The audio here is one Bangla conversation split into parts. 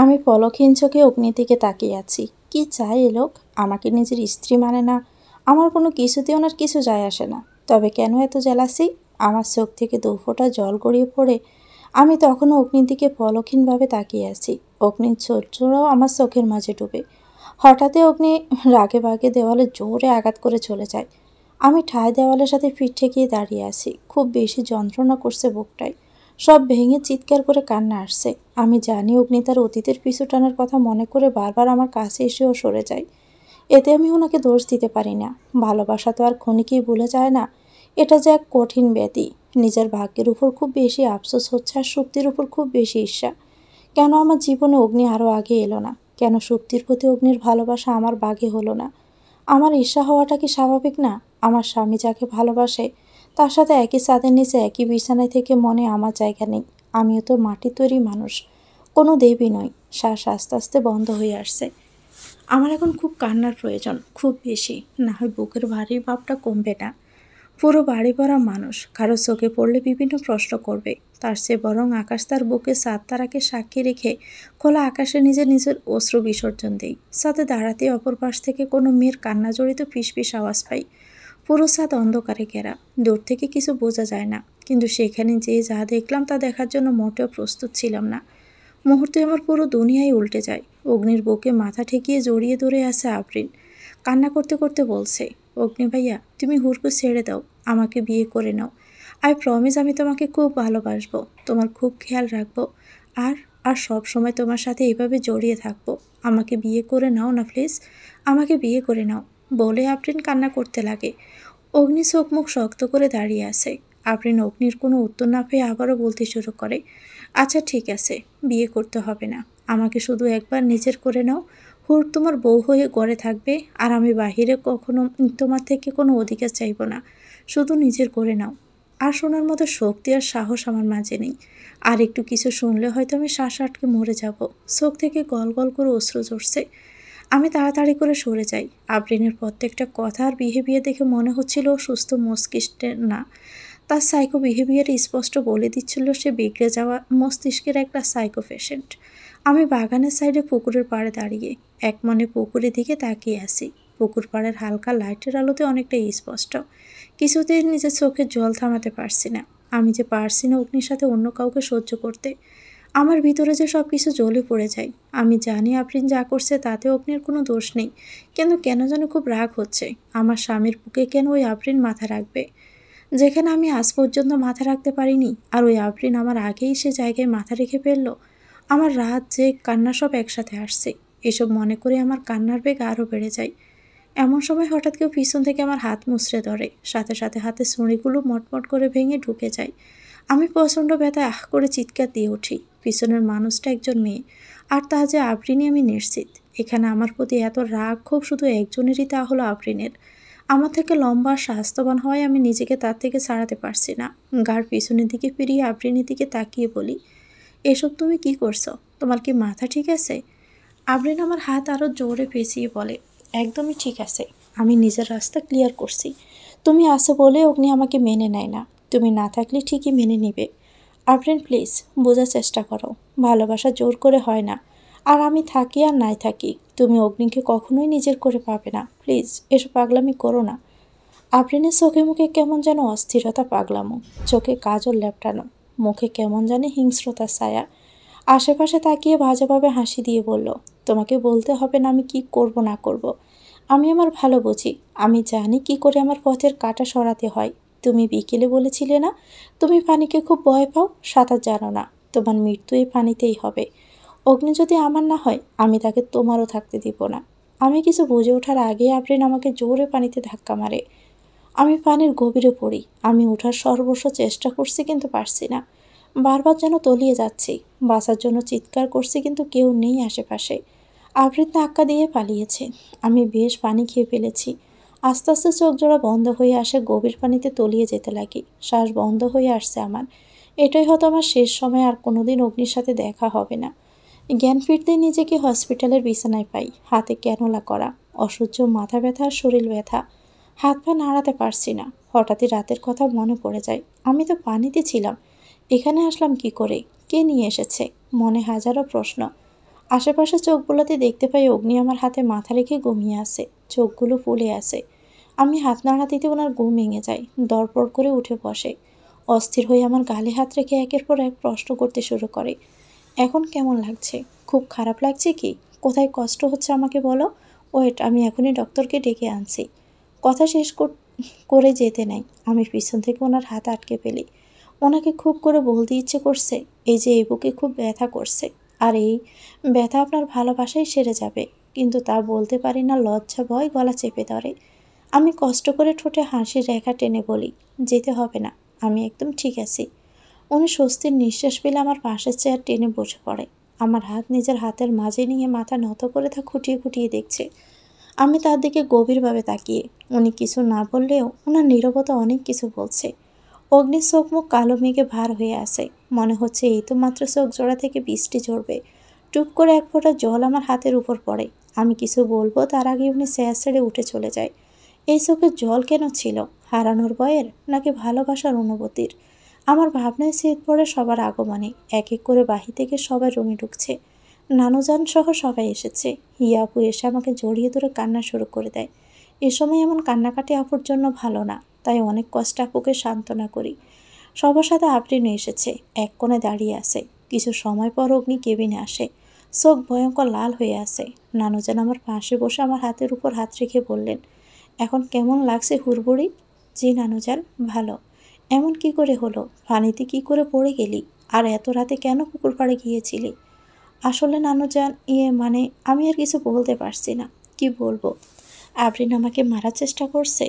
আমি পলকহীন চোখে অগ্নির দিকে তাকিয়ে আছি। কি চায় এ লোক? আমাকে নিজের স্ত্রী মানে না। আমার কোনো কিছুতে ওনার কিছু যায় আসে না। তবে কেন এত জেলাসি? আমার চোখ থেকে দু ফোঁটা জল গড়িয়ে পড়ে আমি তখনও অগ্নির দিকে পলকহীনভাবে তাকিয়ে আছি। অগ্নির চোখজোড়াও আমার চোখের মাঝে ডুবে। হঠাৎই অগ্নি রাগে বাগে দেওয়ালে জোরে আঘাত করে চলে যায়। আমি ঠায় দেওয়ালের সাথে পিঠ ঠেকিয়ে দাঁড়িয়ে আছি। খুব বেশি যন্ত্রণা করছে বুকটায়। সব ভেঙে চিৎকার করে কান্না আসছে। আমি জানি অগ্নি তার অতীতের পিছু টানার কথা মনে করে বারবার আমার কাছে এসেও সরে যায়। এতে আমি ওনাকে দোষ দিতে পারি না। ভালোবাসা তো আর ক্ষণিকেই ভুলে যায় না। এটা যে এক কঠিন ব্যাধি। নিজের ভাগ্যের উপর খুব বেশি আফসোস হচ্ছে আর সুপ্তির উপর খুব বেশি ঈর্ষা। কেন আমার জীবনে অগ্নি আরও আগে এলো না? কেন সুপ্তির প্রতি অগ্নির ভালোবাসা আমার বাগে হলো না? আমার ঈর্ষা হওয়াটা কি স্বাভাবিক না? আমার স্বামী যাকে ভালোবাসে তার সাথে একই ছাদের নিচে একই বিছানায় থেকে মনে আমার জায়গা নেই। আমিও তো মাটির তৈরি মানুষ, কোনো দেবী নই। শ্বাস আস্তে আস্তে বন্ধ হয়ে আসছে। আমার এখন খুব কান্নার প্রয়োজন, খুব বেশি। না হয় বুকের ভারী ভাবটা কমবে না। পুরো বাড়ি ভরা মানুষ, কারো চোখে পড়লে বিভিন্ন প্রশ্ন করবে। তার চেয়ে বরং আকাশ তার বুকে চাঁদ তারাকে সাক্ষী রেখে খোলা আকাশে নিজের নিজের অশ্রু বিসর্জন দেই। ছাদে দাঁড়াতে অপর পাশ থেকে কোনো মেয়ের কান্না জড়িত ফিসফিস আওয়াজ পাই। পুরো ছাদ অন্ধকারে ঘেরা। দূর থেকে কিছু বোঝা যায় না, কিন্তু সেখানে যে যা দেখলাম তা দেখার জন্য মোটেও প্রস্তুত ছিলাম না। মুহূর্তে আমার পুরো দুনিয়াই উল্টে যায়। অগ্নির বুকে মাথা ঠেকিয়ে জড়িয়ে ধরে আছে আফরিন। কান্না করতে করতে বলছে, অগ্নি ভাইয়া, তুমি হুড়কো ছেড়ে দাও, আমাকে বিয়ে করে নাও। আই প্রমিস আমি তোমাকে খুব ভালোবাসবো, তোমার খুব খেয়াল রাখবো, আর আর সব সময় তোমার সাথে এভাবে জড়িয়ে থাকবো। আমাকে বিয়ে করে নাও না প্লিজ, আমাকে বিয়ে করে নাও। বলে আফরিন কান্না করতে লাগে। অগ্নি চোখ মুখ শক্ত করে দাঁড়িয়ে আছে। আফরিন অগ্নির কোনো উত্তর না পেয়ে আবারও বলতে শুরু করে, আচ্ছা ঠিক আছে, বিয়ে করতে হবে না, আমাকে শুধু একবার নিজের করে নাও। হুর তোমার বউ হয়ে গড়ে থাকবে, আর আমি বাহিরে কখনো তোমার থেকে কোনো অধিকার চাইব না, শুধু নিজের করে নাও। আর শোনার মতো শক্তি আর সাহস আমার মাঝে নেই। আর একটু কিছু শুনলে হয়তো আমি শ্বাস আটকে মরে যাব। চোখ থেকে গল গল করে অশ্রু ঝরছে। আমি তাড়াতাড়ি করে সরে যাই। আফরিনের প্রত্যেকটা কথা আর বিহেভিয়ার দেখে মনে হচ্ছিল ও সুস্থ মস্তিষ্কের না। তার সাইকো বিহেভিয়ারে স্পষ্ট বলে দিচ্ছিল সে বিগড়ে যাওয়া মস্তিষ্কের একটা সাইকো পেশেন্ট। আমি বাগানের সাইডে পুকুরের পাড়ে দাঁড়িয়ে এক মনে পুকুরের দিকে তাকিয়ে আসি। পুকুর পাড়ের হালকা লাইটের আলোতে অনেকটা স্পষ্ট। কিছুতেই নিজের চোখের জল থামাতে পারছি না। আমি যে পারছি না অগ্নির সাথে অন্য কাউকে সহ্য করতে। আমার ভিতরে যে সব কিছু জ্বলে পড়ে যায়। আমি জানি আফরিন যা করছে তাতে অগ্নির কোনো দোষ নেই, কিন্তু কেন যেন খুব রাগ হচ্ছে। আমার স্বামীর বুকে কেন ওই আফরিন মাথা রাখবে, যেখানে আমি আজ পর্যন্ত মাথা রাখতে পারিনি, আর ওই আফরিন আমার আগেই সে জায়গায় মাথা রেখে ফেললো। আমার রাত যে কান্না সব একসাথে আসছে। এসব মনে করে আমার কান্নার বেগ আরও বেড়ে যায়। এমন সময় হঠাৎ কেউ পিছন থেকে আমার হাত মুচড়ে ধরে, সাথে সাথে হাতের ছুঁড়িগুলো মটমট করে ভেঙে ঢুকে যায়। আমি প্রচণ্ড ব্যথায় আহ করে চিৎকার দিয়ে উঠি। পিছনের মানুষটা একজন মেয়ে, আর তা যে আফরিনই আমি নিশ্চিত। এখানে আমার প্রতি এত রাগ ক্ষোভ শুধু একজনেরই, তা হলো আফরিনের। আমার থেকে লম্বা আর স্বাস্থ্যবান হওয়ায় আমি নিজেকে তার থেকে ছাড়াতে পারছি না। গার পিছনের দিকে ফিরিয়ে আফরিনের দিকে তাকিয়ে বলি, এসব তুমি কি করছো? তোমার কি মাথা ঠিক আছে? আফরিন আমার হাত আরও জোরে পেঁচিয়ে বলে, একদমই ঠিক আছে, আমি নিজের রাস্তা ক্লিয়ার করছি। তুমি আছো বলে অগ্নি আমাকে মেনে নেয় না, তুমি না থাকলে ঠিকই মেনে নিবে। আফরিন প্লিজ, বোঝার চেষ্টা করো, ভালোবাসা জোর করে হয় না। আর আমি থাকি আর নাই থাকি, তুমি অগ্নিকে কখনোই নিজের করে পাবে না। প্লিজ এসব পাগলামি করো না। আফরিনের চোখে মুখে কেমন যেন অস্থিরতা, পাগলামো। চোখে কাজল লেপটানো, মুখে কেমন জানে হিংস্রতার ছায়া। আশেপাশে তাকিয়ে বাজেভাবে হাসি দিয়ে বলল, তোমাকে বলতে হবে না আমি কি করব না করব। আমি আমার ভালো বুঝি, আমি জানি কি করে আমার পথের কাঁটা সরাতে হয়। তুমি বিকেলে বলেছিলে না তুমি পানিকে খুব ভয় পাও, সাঁতার জানো না, তোমার মৃত্যু এই পানিতেই হবে। অগ্নি যদি আমার না হয় আমি তাকে তোমারও থাকতে দিব না। আমি কিছু বুঝে ওঠার আগে আফরিন আমাকে জোরে পানিতে ধাক্কা মারে। আমি পানির গভীরে পড়ি। আমি ওঠার সর্বস্ব চেষ্টা করছি, কিন্তু পারছি না। বারবার যেন তলিয়ে যাচ্ছি। বাঁচার জন্য চিৎকার করছি, কিন্তু কেউ নেই আশেপাশে। আফরিন ধাক্কা দিয়ে পালিয়েছে। আমি বেশ পানি খেয়ে ফেলেছি। আস্তে আস্তে চোখ জোড়া বন্ধ হয়ে আসে, গভীর পানিতে তলিয়ে যেতে লাগি। শ্বাস বন্ধ হয়ে আসছে আমার। এটাই হয়তো আমার শেষ সময়, আর কোনোদিন অগ্নির সাথে দেখা হবে না। জ্ঞান ফিরতেই নিজেকে হসপিটালের বিছানায় পাই, হাতে ক্যানোলা করা, অসহ্য মাথা ব্যথা আর শরীর ব্যথা। হাত পা নাড়াতে পারছি না। হঠাৎই রাতের কথা মনে পড়ে যায়। আমি তো পানিতে ছিলাম, এখানে আসলাম কি করে? কে নিয়ে এসেছে? মনে হাজারো প্রশ্ন। আশেপাশে চোখ বোলাতে দেখতে পাই অগ্নি আমার হাতে মাথা রেখে ঘুমিয়ে আছে, চোখগুলো ফুলে আছে। আমি হাত নাড়া দিতে ওনার ঘুম ভেঙে যায়, দরপড় করে উঠে বসে। অস্থির হয়ে আমার গালে হাত রেখে একের পর এক প্রশ্ন করতে শুরু করে। এখন কেমন লাগছে? খুব খারাপ লাগছে কি? কোথায় কষ্ট হচ্ছে আমাকে বলো। ওয়েট, আমি এখনই ডক্টরকে ডেকে আনছি। কথা শেষ করে যেতে নাই, আমি পিছন থেকে ওনার হাত আটকে ফেলি। ওনাকে খুব করে বলতে ইচ্ছে করছে, এই যে এই বুকে খুব ব্যথা করছে, আর এই ব্যথা আপনার ভালোবাসাই সেরে যাবে, কিন্তু তা বলতে পারি না, লজ্জা ভয় গলা চেপে ধরে। আমি কষ্ট করে ঠোঁটে হাসির রেখা টেনে বলি, যেতে হবে না, আমি একদম ঠিক আছি। উনি স্বস্তির নিঃশ্বাস পেলে আমার পাশের চেয়ার টেনে বসে পড়ে। আমার হাত নিজের হাতের মাঝে নিয়ে মাথা নত করে তা খুঁটিয়ে খুঁটিয়ে দেখছে। আমি তার দিকে গভীরভাবে তাকিয়ে। উনি কিছু না বললেও ওনার নীরবতা অনেক কিছু বলছে। অগ্নির চোখ মুখ কালো মেঘে ভার হয়ে আসে, মনে হচ্ছে এই তো মাত্র চোখ জোড়া থেকে বৃষ্টি ঝরবে। টুপ করে এক ফোঁটা জল আমার হাতের উপর পড়ে। আমি কিছু বলবো তার আগে উনি স্যার ছেড়ে উঠে চলে যায়। এই চোখের জল কেন ছিল? হারানোর ভয়ের, নাকি ভালোবাসার অনুভূতির? আমার ভাবনায় ছেদ পড়ে সবার আগমনে। এক এক করে বাহি থেকে সবাই রুমে ঢুকছে। নানুজান সহ সবাই এসেছে। হিয়া আপু এসে আমাকে জড়িয়ে ধরে কান্না শুরু করে দেয়। এ সময় এমন কান্নাকাটি আপুর জন্য ভালো না, তাই অনেক কষ্টে আপুকে সান্ত্বনা করি। সবার সাথে আফরিনও এসেছে, এক কোণে দাঁড়িয়ে আছে। কিছু সময় পর অগ্নি কেবিনে আসে, চোখ ভয়ঙ্কর লাল হয়ে আসে। নানুজান আমার পাশে বসে আমার হাতের উপর হাত রেখে বললেন, এখন কেমন লাগছে হুড়বুড়ি? জি নানুজান, ভালো। এমন কি করে হলো? পানিতে কি করে পড়ে গেলি? আর এত রাতে কেন পুকুর পাড়ে গিয়েছিলি? আসলে নানুজান, মানে আমি আর কিছু বলতে পারছি না। কি বলবো? আফরিন আমাকে মারার চেষ্টা করছে।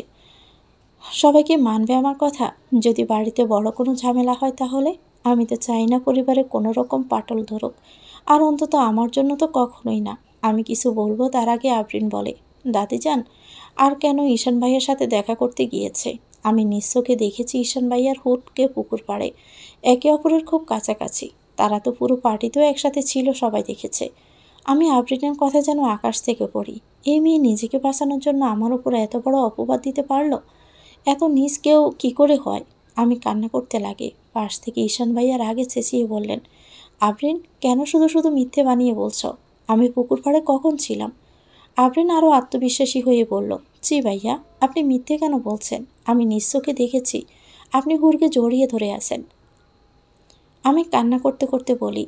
সবাই কি মানবে আমার কথা? যদি বাড়িতে বড় কোনো ঝামেলা হয় তাহলে? আমি তো চাই না পরিবারে কোনো রকম পাটল ধরুক, আর অন্তত আমার জন্য তো কখনোই না। আমি কিছু বলবো তার আগে আফরিন বলে, দাদিজান, আর কেন ঈশান ভাইয়ের সাথে দেখা করতে গিয়েছে? আমি নিঃস্বকে দেখেছি ঈশান ভাইয়ার হুটকে পুকুর পাড়ে, একে অপরের খুব কাছাকাছি। তারা তো পুরো পার্টিতেও একসাথে ছিল, সবাই দেখেছে। আমি আফরিনের কথা যেন আকাশ থেকে পড়ি। এই মেয়ে নিজেকে বাঁচানোর জন্য আমার উপর এত বড় অপবাদ দিতে পারলো? এত নিজ কেউ কী করে হয়? আমি কান্না করতে লাগে। পাশ থেকে ঈশান ভাইয়ার আগে চেঁচিয়ে বললেন, আফরিন, কেন শুধু শুধু মিথ্যে বানিয়ে বলছ? আমি পুকুর পাড়ে কখন ছিলাম? আফরিন আরও আত্মবিশ্বাসী হয়ে বলল, জি ভাইয়া, আপনি মিথ্যে কেন বলছেন? আমি নিঃস্বকে দেখেছি, আপনি হুরকে জড়িয়ে ধরে আছেন। আমি কান্না করতে করতে বলি,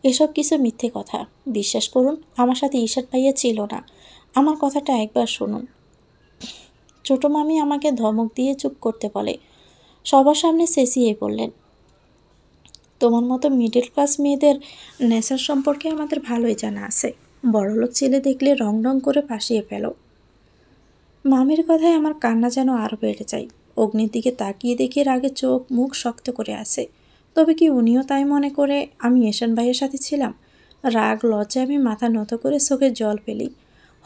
এসব কিছু মিথ্যে কথা। বিশ্বাস করুন, আমার সাথে ঈশান ভাইয়া ছিল না। আমার কথাটা একবার শুনুন। ছোট মামি আমাকে ধমক দিয়ে চুপ করতে বলে। সবার সামনে চেঁচিয়ে বললেন, তোমার মতো মিডল ক্লাস মেয়েদের নেশার সম্পর্কে আমাদের ভালোই জানা আছে। বড়লোক ছেলে দেখলে রং রং করে ফাঁসিয়ে ফেলো। মামির কথায় আমার কান্না যেন আরও বেড়ে যায়। অগ্নির দিকে তাকিয়ে দেখে রাগে চোখ মুখ শক্ত করে আসে। তবে কি উনিও তাই মনে করে আমি ঈশান ভাইয়ের সাথে ছিলাম? রাগ লজ্জায় আমি মাথা নত করে চোখের জল ফেলি।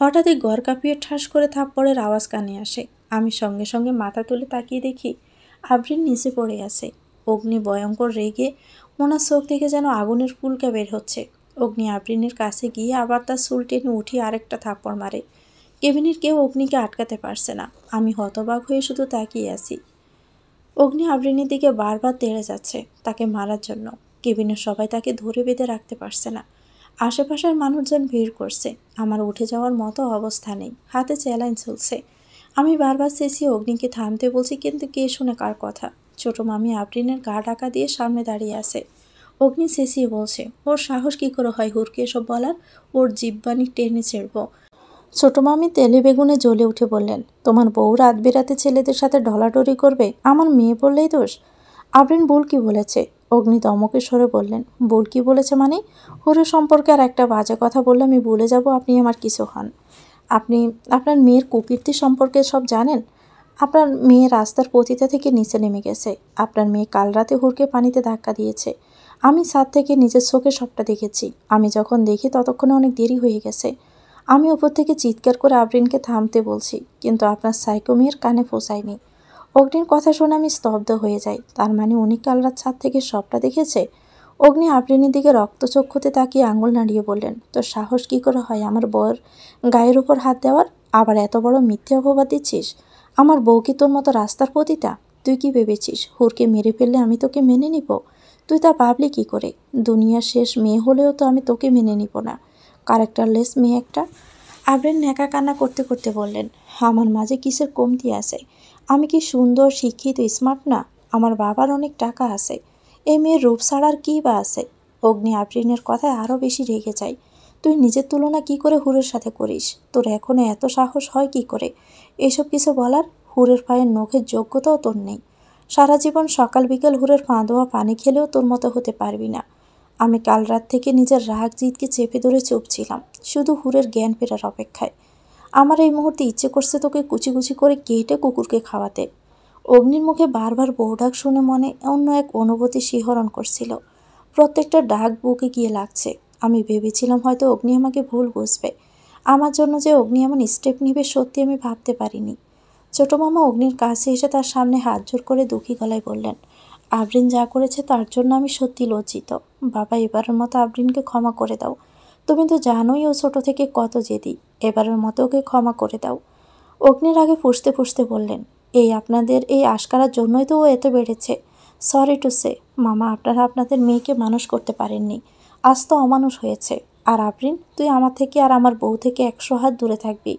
হঠাৎই ঘর কাঁপিয়ে ঠাস করে থাপ্পড়ের আওয়াজ কানে আসে। আমি সঙ্গে সঙ্গে মাথা তুলে তাকিয়ে দেখি আফরিন নিচে পড়ে আছে। অগ্নি ভয়ঙ্কর রেগে ওনার চোখ থেকে যেন আগুনের ফুলকা বের হচ্ছে। অগ্নি আফরিনের কাছে গিয়ে আবার তার চুল টেনে উঠিয়ে আরেকটা থাপ্পড় মারে। কেবিনের কেউ অগ্নিকে আটকাতে পারছে না। আমি হতবাক হয়ে শুধু তাকিয়ে আছি। অগ্নি আফরিনের দিকে বারবার তেড়ে যাচ্ছে তাকে মারার জন্য। কেবিনের সবাই তাকে ধরে বেঁধে রাখতে পারছে না। আশেপাশের মানুষজন ভিড় করছে। আমার উঠে যাওয়ার মতো অবস্থা নেই, হাতে চ্যালেঞ্জ চলছে। আমি বারবার চেঁচিয়ে অগ্নিকে থামতে বলছি, কিন্তু কে শুনে কার কথা? ছোট মামি আফরিনের গা ঢাকা দিয়ে সামনে দাঁড়িয়ে আছে। অগ্নি চেঁচিয়ে বলছে, ওর সাহস কী করে হয় হুরকে এসব বলার? ওর জিব্বানি টেনে ছেড়ব। ছোট মামি তেলে বেগুনে জ্বলে উঠে বললেন, তোমার বউ রাত বেরাতে ছেলেদের সাথে ঢলাঢলি করবে, আমার মেয়ে বললেই দোষ? আফরিন ভুল কি বলেছে? অগ্নি দমকে সরে বললেন, ভুল কি বলেছে মানে? হুরের সম্পর্কে আর একটা বাজে কথা বললে আমি ভুলে যাব আপনি আমার কিছু হন। আপনি আপনার মেয়ের কুকীর্তি সম্পর্কে সব জানেন? আপনার মেয়ে রাস্তার পতিতা থেকে নিচে নেমে গেছে। আপনার মেয়ে কাল রাতে হুরকে পানিতে ধাক্কা দিয়েছে। আমি ছাদ থেকে নিজের চোখে সবটা দেখেছি। আমি যখন দেখি ততক্ষণে অনেক দেরি হয়ে গেছে। আমি উপর থেকে চিৎকার করে আফরিনকে থামতে বলছি, কিন্তু আপনার সাইকো মেয়ের কানে পৌঁছায়নি। অগ্নির কথা শুনে আমি স্তব্ধ হয়ে যাই। তার মানে উনি কাল রাত ছাদ থেকে সবটা দেখেছে? অগ্নি আফরিনের দিকে রক্তচক্ষুতে তাকিয়ে আঙুল নাড়িয়ে বললেন, তোর সাহস কী করে হয় আমার বউয়ের গায়ের উপর হাত দেওয়ার? আবার এত বড় মিথ্যে অপবাদ দিচ্ছিস? আমার বউ কি তোর মতো রাস্তার পতিতা? তুই কি ভেবেছিস হুরকে মেরে ফেললে আমি তোকে মেনে নিব? তুই তা ভাবলি কি করে? দুনিয়ার শেষ মেয়ে হলেও তো আমি তোকে মেনে নিব না, ক্যারেক্টারলেস মেয়ে একটা। আবরেন ন্যাকা কান্না করতে করতে বললেন, আমার মাঝে কিসের কমতি আছে? আমি কি সুন্দর, শিক্ষিত, স্মার্ট না? আমার বাবার অনেক টাকা আছে। এই মেয়ের রূপ ছাড়ার কী বা আছে? অগ্নি আবরিনের কথায় আরও বেশি রেগে যায়। তুই নিজের তুলনা কি করে হুরের সাথে করিস? তোর এখনো এত সাহস হয় কি করে এসব কিছু বলার? হুরের পায়ের নখের যোগ্যতাও তোর নেই। সারা জীবন সকাল বিকেল হুরের পা ধোয়া পানি খেলেও তোর মতো হতে পারবি না। আমি কাল রাত থেকে নিজের রাগ জিদকে চেপে ধরে চুপ ছিলাম, শুধু হুরের জ্ঞান ফেরার অপেক্ষায়। আমার এই মুহূর্তে ইচ্ছে করছে তোকে কুচি কুচি করে কেটে কুকুরকে খাওয়াতে। অগ্নির মুখে বারবার বউ ডাক শুনে মনে অন্য এক অনুভূতি শিহরণ করছিল। প্রত্যেকটা ডাক বুকে গিয়ে লাগছে। আমি ভেবেছিলাম হয়তো অগ্নি আমাকে ভুল বুঝবে। আমার জন্য যে অগ্নি এমন স্টেপ নিবে সত্যি আমি ভাবতে পারিনি। ছোট মামা অগ্নির কাছে এসে তার সামনে হাত জোর করে দুঃখী গলায় বললেন, আবরিন যা করেছে তার জন্য আমি সত্যি লজ্জিত। বাবা, এবারের মতো আবরিনকে ক্ষমা করে দাও। তুমি তো জানোই ও ছোট থেকে কত জেদি। এবারের মতো ওকে ক্ষমা করে দাও। অগ্নির আগে ফুঁসতে ফুঁসতে বললেন, এই আপনাদের এই আশকারার জন্যই তো ও এত বেড়েছে। সরি টু সে, মামা, আপনারা আপনাদের মেয়েকে মানুষ করতে পারেননি। আজ তো অমানুষ হয়েছে। আর আবরিন, তুই আমার থেকে আর আমার বউ থেকে 100 হাত দূরে থাকবি।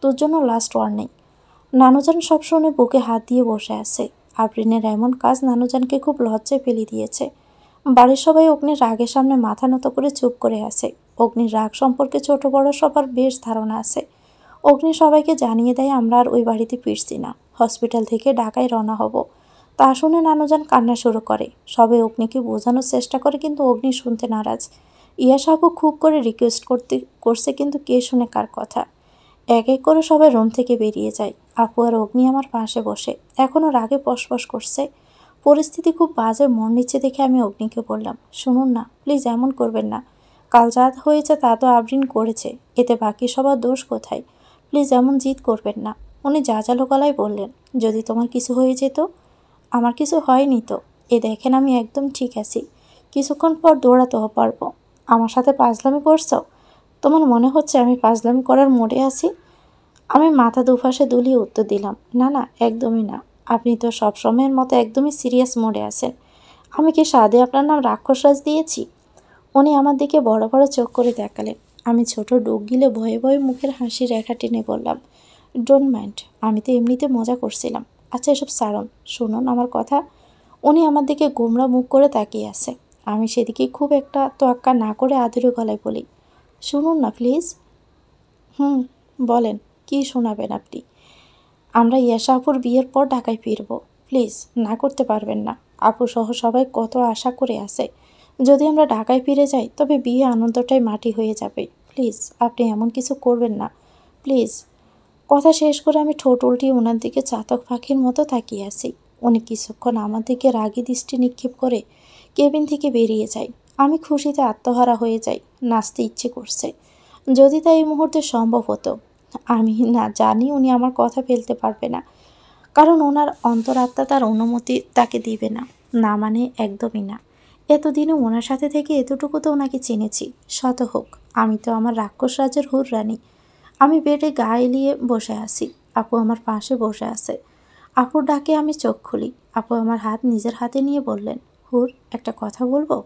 তোর জন্য লাস্ট ওয়ার্নিং। নানুজান সব শুনে বুকে হাত দিয়ে বসে আছে। আবরিনের এমন কাজ নানুজানকে খুব লজ্জায় ফেলে দিয়েছে। বাড়ির সবাই অগ্নির রাগের সামনে মাথা নত করে চুপ করে আছে। অগ্নির রাগ সম্পর্কে ছোট বড় সবার বেশ ধারণা আছে। অগ্নি সবাইকে জানিয়ে দেয় আমরা আর ওই বাড়িতে ফিরছি না, হসপিটাল থেকে ঢাকায় রওনা হব। তা শুনে নানুজান কান্না শুরু করে। সবাই অগ্নিকে বোঝানোর চেষ্টা করে কিন্তু অগ্নি শুনতে নারাজ। ইয়াস আপু খুব করে রিকোয়েস্ট করছে কিন্তু কে শুনে কার কথা। এক এক করে সবাই রুম থেকে বেরিয়ে যায়। আপু আর অগ্নি আমার পাশে বসে এখনও রাগে পশপশ করছে। পরিস্থিতি খুব বাজে মন নিচ্ছে দেখে আমি অগ্নিকে বললাম, শুনুন না, প্লিজ এমন করবেন না। কাল যা হয়েছে তা তো আবরিন করেছে, এতে বাকি সবার দোষ কোথায়? প্লিজ এমন জিদ করবেন না। উনি জাজালো গলায় বললেন, যদি তোমার কিছু হয়ে যেত? আমার কিছু হয়নি তো। এ দেখেন আমি একদম ঠিক আছি। কিছুক্ষণ পর দৌড়াতেও পারবো। আমার সাথে পাজলামি করছো? তোমার মনে হচ্ছে আমি পাজলামি করার মোডে আছি? আমি মাথা দুপাশে দুলিয়ে উত্তর দিলাম, না না, একদমই না। আপনি তো সব সময়ের মতো একদমই সিরিয়াস মোডে আছেন। আমি কি সাধে আপনার নাম রাক্ষসরাজ দিয়েছি? উনি আমার দিকে বড় বড় চোখ করে দেখালেন। আমি ছোট ডুক গিলে ভয়ে ভয়ে মুখের হাসি রেখা টেনে বললাম, ডোন্ট মাইন্ড, আমি তো এমনিতে মজা করছিলাম। আচ্ছা এসব সারণ, শুনুন আমার কথা। উনি আমার দিকে গোমড়া মুখ করে তাকিয়ে আছে। আমি সেদিকে খুব একটা তোয়াক্কা না করে আদুরে গলায় বলি, শুনুন না প্লিজ। হুম, বলেন, কি শোনাবেন আপনি? আমরা ইয়াশা আপুর বিয়ের পর ঢাকায় ফিরব। প্লিজ, না করতে পারবেন না। আপু সহ সবাই কত আশা করে আছে। যদি আমরা ঢাকায় ফিরে যাই তবে বিয়ে আনন্দটাই মাটি হয়ে যাবে। প্লিজ, আপনি এমন কিছু করবেন না, প্লিজ। কথা শেষ করে আমি ঠোঁট উল্টিয়ে ওনার দিকে চাতক পাখির মতো তাকিয়ে আছি। উনি কিছুক্ষণ আমার দিকে রাগী দৃষ্টি নিক্ষেপ করে কেবিন থেকে বেরিয়ে যায়। আমি খুশিতে আত্মহারা হয়ে যাই, নাচতে ইচ্ছে করছে। যদি তা এই মুহূর্তে সম্ভব হতো। আমি না জানি উনি আমার কথা ফেলতে পারবে না, কারণ ওনার অন্তরাত্মা তার অনুমতি তাকে দিবে না। না মানে একদমই না। এতদিনে ওনার সাথে থেকে এতটুকু তো ওনাকে চিনেছি। শত হোক, আমি তো আমার রাক্ষস রাজের হুর রানী। আমি বেডে গা এলিয়ে বসে আছি। আপু আমার পাশে বসে আছে। আপুর ডাকে আমি চোখ খুলি। আপু আমার হাত নিজের হাতে নিয়ে বললেন, হুর, একটা কথা বলবো?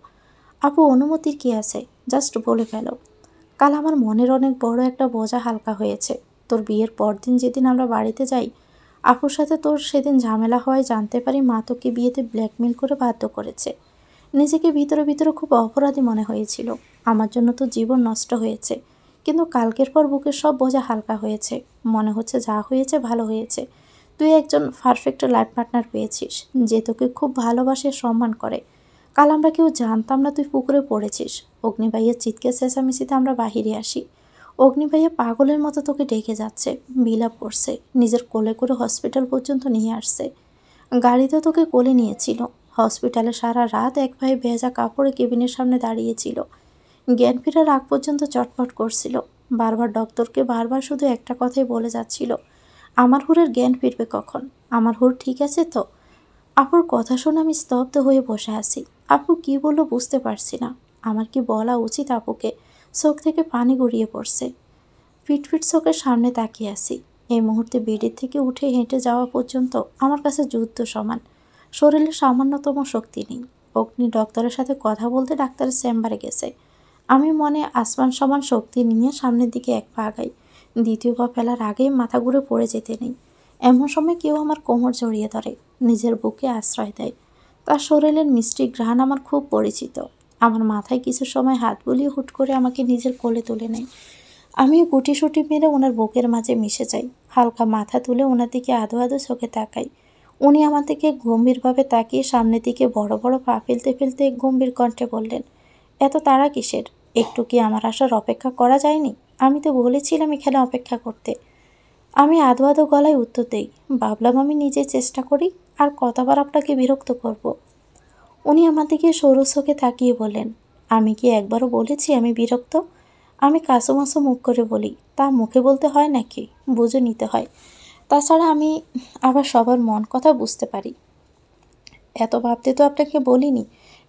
আপু, অনুমতির কি আছে, জাস্ট বলে ফেলো। কাল আমার মনের অনেক বড় একটা বোঝা হালকা হয়েছে। তোর বিয়ের পরদিন যেদিন আমরা বাড়িতে যাই, আপুর সাথে তোর সেদিন ঝামেলা হওয়ায় জানতে পারি মা তোকে বিয়েতে ব্ল্যাকমেল করে বাধ্য করেছে। নিজেকে ভিতরে ভিতরে খুব অপরাধী মনে হয়েছিল। আমার জন্য তো জীবন নষ্ট হয়েছে, কিন্তু কালকের পর বুকের সব বোঝা হালকা হয়েছে। মনে হচ্ছে যা হয়েছে ভালো হয়েছে। তুই একজন পারফেক্ট লাইফ পার্টনার পেয়েছিস, যে তোকে খুব ভালোবাসে, সম্মান করে। কাল আমরা কেউ জানতাম না তুই পুকুরে পড়েছিস। অগ্নিভাইয়ের চিৎকার চেঁচামেচিতে আমরা বাহিরে আসি। অগ্নিভাইয়া পাগলের মতো তোকে ডেকে যাচ্ছে, বিলাপ করছে, নিজের কোলে করে হসপিটাল পর্যন্ত নিয়ে আসছে। গাড়িতে তোকে কোলে নিয়েছিল। হসপিটালে সারা রাত এক ভাই ভেজা কাপড়ে কেবিনের সামনে দাঁড়িয়েছিল। জ্ঞান ফেরার আগ পর্যন্ত চটপট করছিল। বারবার ডক্টরকে বারবার শুধু একটা কথাই বলে যাচ্ছিল, আমার হুরের জ্ঞান ফিরবে কখন? আমার হুর ঠিক আছে তো? আপুর কথা শুনে আমি স্তব্ধ হয়ে বসে আছি। আপু কি বললো বুঝতে পারছি না। আমার কি বলা উচিত আপুকে? চোখ থেকে পানি গড়িয়ে পড়ছে। ফিটফিট চোখের সামনে তাকিয়ে আছি। এই মুহূর্তে বেডের থেকে উঠে হেঁটে যাওয়া পর্যন্ত আমার কাছে যুদ্ধ সমান। শরীরে সামান্যতম শক্তি নেই। অগ্নি ডক্টরের সাথে কথা বলতে ডাক্তারের চেম্বারে গেছে। আমি মনে আসমান সমান শক্তি নিয়ে সামনের দিকে এক পা আগাই। দ্বিতীয় পা ফেলার আগেই মাথা ঘুরে পড়ে যেতে নেই। এমন সময় কেউ আমার কোমর জড়িয়ে ধরে, নিজের বুকে আশ্রয় দেয়। তার শরীরের মিষ্টি ঘ্রাণ আমার খুব পরিচিত। আমার মাথায় কিছু সময় হাত বুলিয়ে হুট করে আমাকে নিজের কোলে তুলে নেয়। আমিও গুটিসুটি মেরে ওনার বুকের মাঝে মিশে যাই। হালকা মাথা তুলে ওনার দিকে আদো আদো চোখে তাকাই। উনি আমার দিকে গম্ভীরভাবে তাকিয়ে সামনের দিকে বড় বড় পা ফেলতে ফেলতে গম্ভীর কণ্ঠে বললেন, এত তাড়া কিসের? একটু কি আমার আসার অপেক্ষা করা যায়নি? আমি তো বলেছিলাম এখানে অপেক্ষা করতে। আমি আদো আদো গলায় উত্তর দেই, ভাবলাম আমি নিজে চেষ্টা করি, আর কতবার আপনাকে বিরক্ত করব। উনি আমার দিকে সরু চোখে তাকিয়ে বললেন, আমি কি একবারও বলেছি আমি বিরক্ত? আমি কাঁচুমাচু মুখ করে বলি, তা মুখে বলতে হয় নাকি? বুঝে নিতে হয়। তাছাড়া আমি আবার সবার মন কথা বুঝতে পারি। এত ভাবতে তো আপনাকে বলিনি।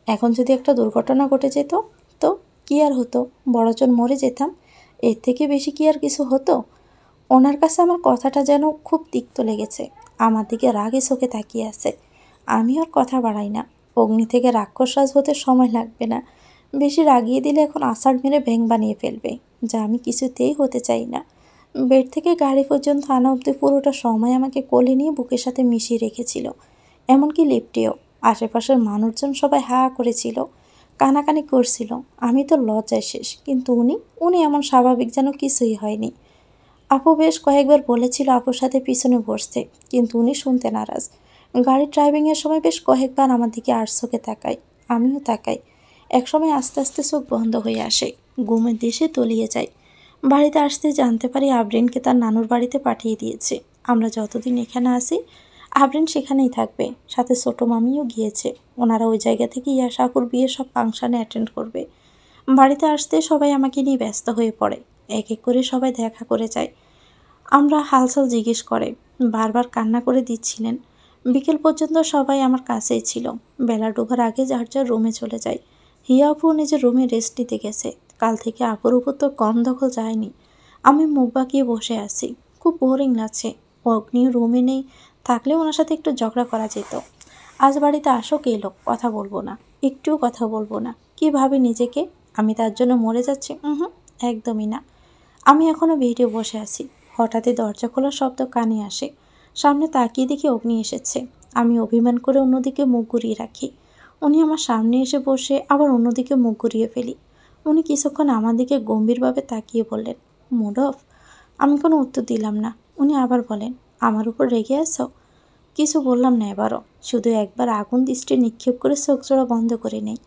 এখন যদি একটা দুর্ঘটনা ঘটে যেত, তো কি আর হতো? বড়জন মরে যেতাম। এর থেকে বেশি কি আর কিছু হতো? ওনার কাছে আমার কথাটা যেন খুব তিক্ত লেগেছে। আমার দিকে রাগে চোখে তাকিয়ে আছে। আমি আর কথা বাড়াই না। অগ্নি থেকে রাক্ষসরাজ হতে সময় লাগবে না। বেশি রাগিয়ে দিলে এখন আষাঢ় মেরে ভেং বানিয়ে ফেলবে, যা আমি কিছুতেই হতে চাই না। বেড থেকে গাড়ি পর্যন্ত আনা অব্দি পুরোটা সময় আমাকে কোলে নিয়ে বুকের সাথে মিশিয়ে রেখেছিল। এমনকি লিফটেও আশেপাশের মানুষজন সবাই হা করেছিল, কানাকানি করছিল। আমি তো লজ্জায় শেষ, কিন্তু উনি এমন স্বাভাবিক যেন কিছুই হয়নি। আপু বেশ কয়েকবার বলেছিল আপুর সাথে পিছনে বসতে, কিন্তু উনি শুনতে নারাজ। গাড়ির ড্রাইভিংয়ের সময় বেশ কয়েকবার আমার দিকে আর চোখে তাকায়। আমিও তাকাই। একসময় আস্তে আস্তে চোখ বন্ধ হয়ে আসে, ঘুমের দেশে তলিয়ে যায়। বাড়িতে আসতে জানতে পারি আবরিনকে তার নানুর বাড়িতে পাঠিয়ে দিয়েছে। আমরা যতদিন এখানে আসি আবরিন সেখানেই থাকবে, সাথে ছোটো মামিও গিয়েছে। ওনারা ওই জায়গা থেকে ইয়াশা আপুর বিয়ের সব ফাংশানে অ্যাটেন্ড করবে। বাড়িতে আসতে সবাই আমাকে নিয়ে ব্যস্ত হয়ে পড়ে। এক এক করে সবাই দেখা করে যায়। আমরা হালচাল জিজ্ঞেস করে, বারবার কান্না করে দিচ্ছিলেন। বিকেল পর্যন্ত সবাই আমার কাছেই ছিল। বেলা ডোবার আগে যার যার রুমে চলে যায়। হিয়া আপু নিজের রুমে রেস্ট নিতে গেছে। কাল থেকে আপুর উপর তো কম দখল যায়নি। আমি মুখ বাঁকিয়ে বসে আছি। খুব বোরিং লাগছে। অগ্নিও রুমে নেই, থাকলে ওনার সাথে একটু ঝগড়া করা যেত। আজ বাড়িতে আসুক এই লোক, কথা বলবো না, একটুও কথা বলবো না। কি ভাবে নিজেকে? আমি তার জন্য মরে যাচ্ছি? একদমই না। আমি এখনও বেডে বসে আছি। হঠাৎই দরজা খোলার শব্দ কানে আসে। সামনে তাকিয়ে দেখি অগ্নি এসেছে। আমি অভিমান করে অন্যদিকে মুখ ঘুরিয়ে রাখি। উনি আমার সামনে এসে বসে আবার অন্যদিকে মুখ ঘুরিয়ে ফেলি। উনি কিছুক্ষণ আমার দিকে গম্ভীরভাবে তাকিয়ে বললেন, মুড অফ? আমি কোনো উত্তর দিলাম না। উনি আবার বলেন, আমার উপর রেগে আছো? কিছু বললাম না এবারও, শুধু একবার আগুন দৃষ্টি নিক্ষেপ করে চোখ জোড়া বন্ধ করে নেই।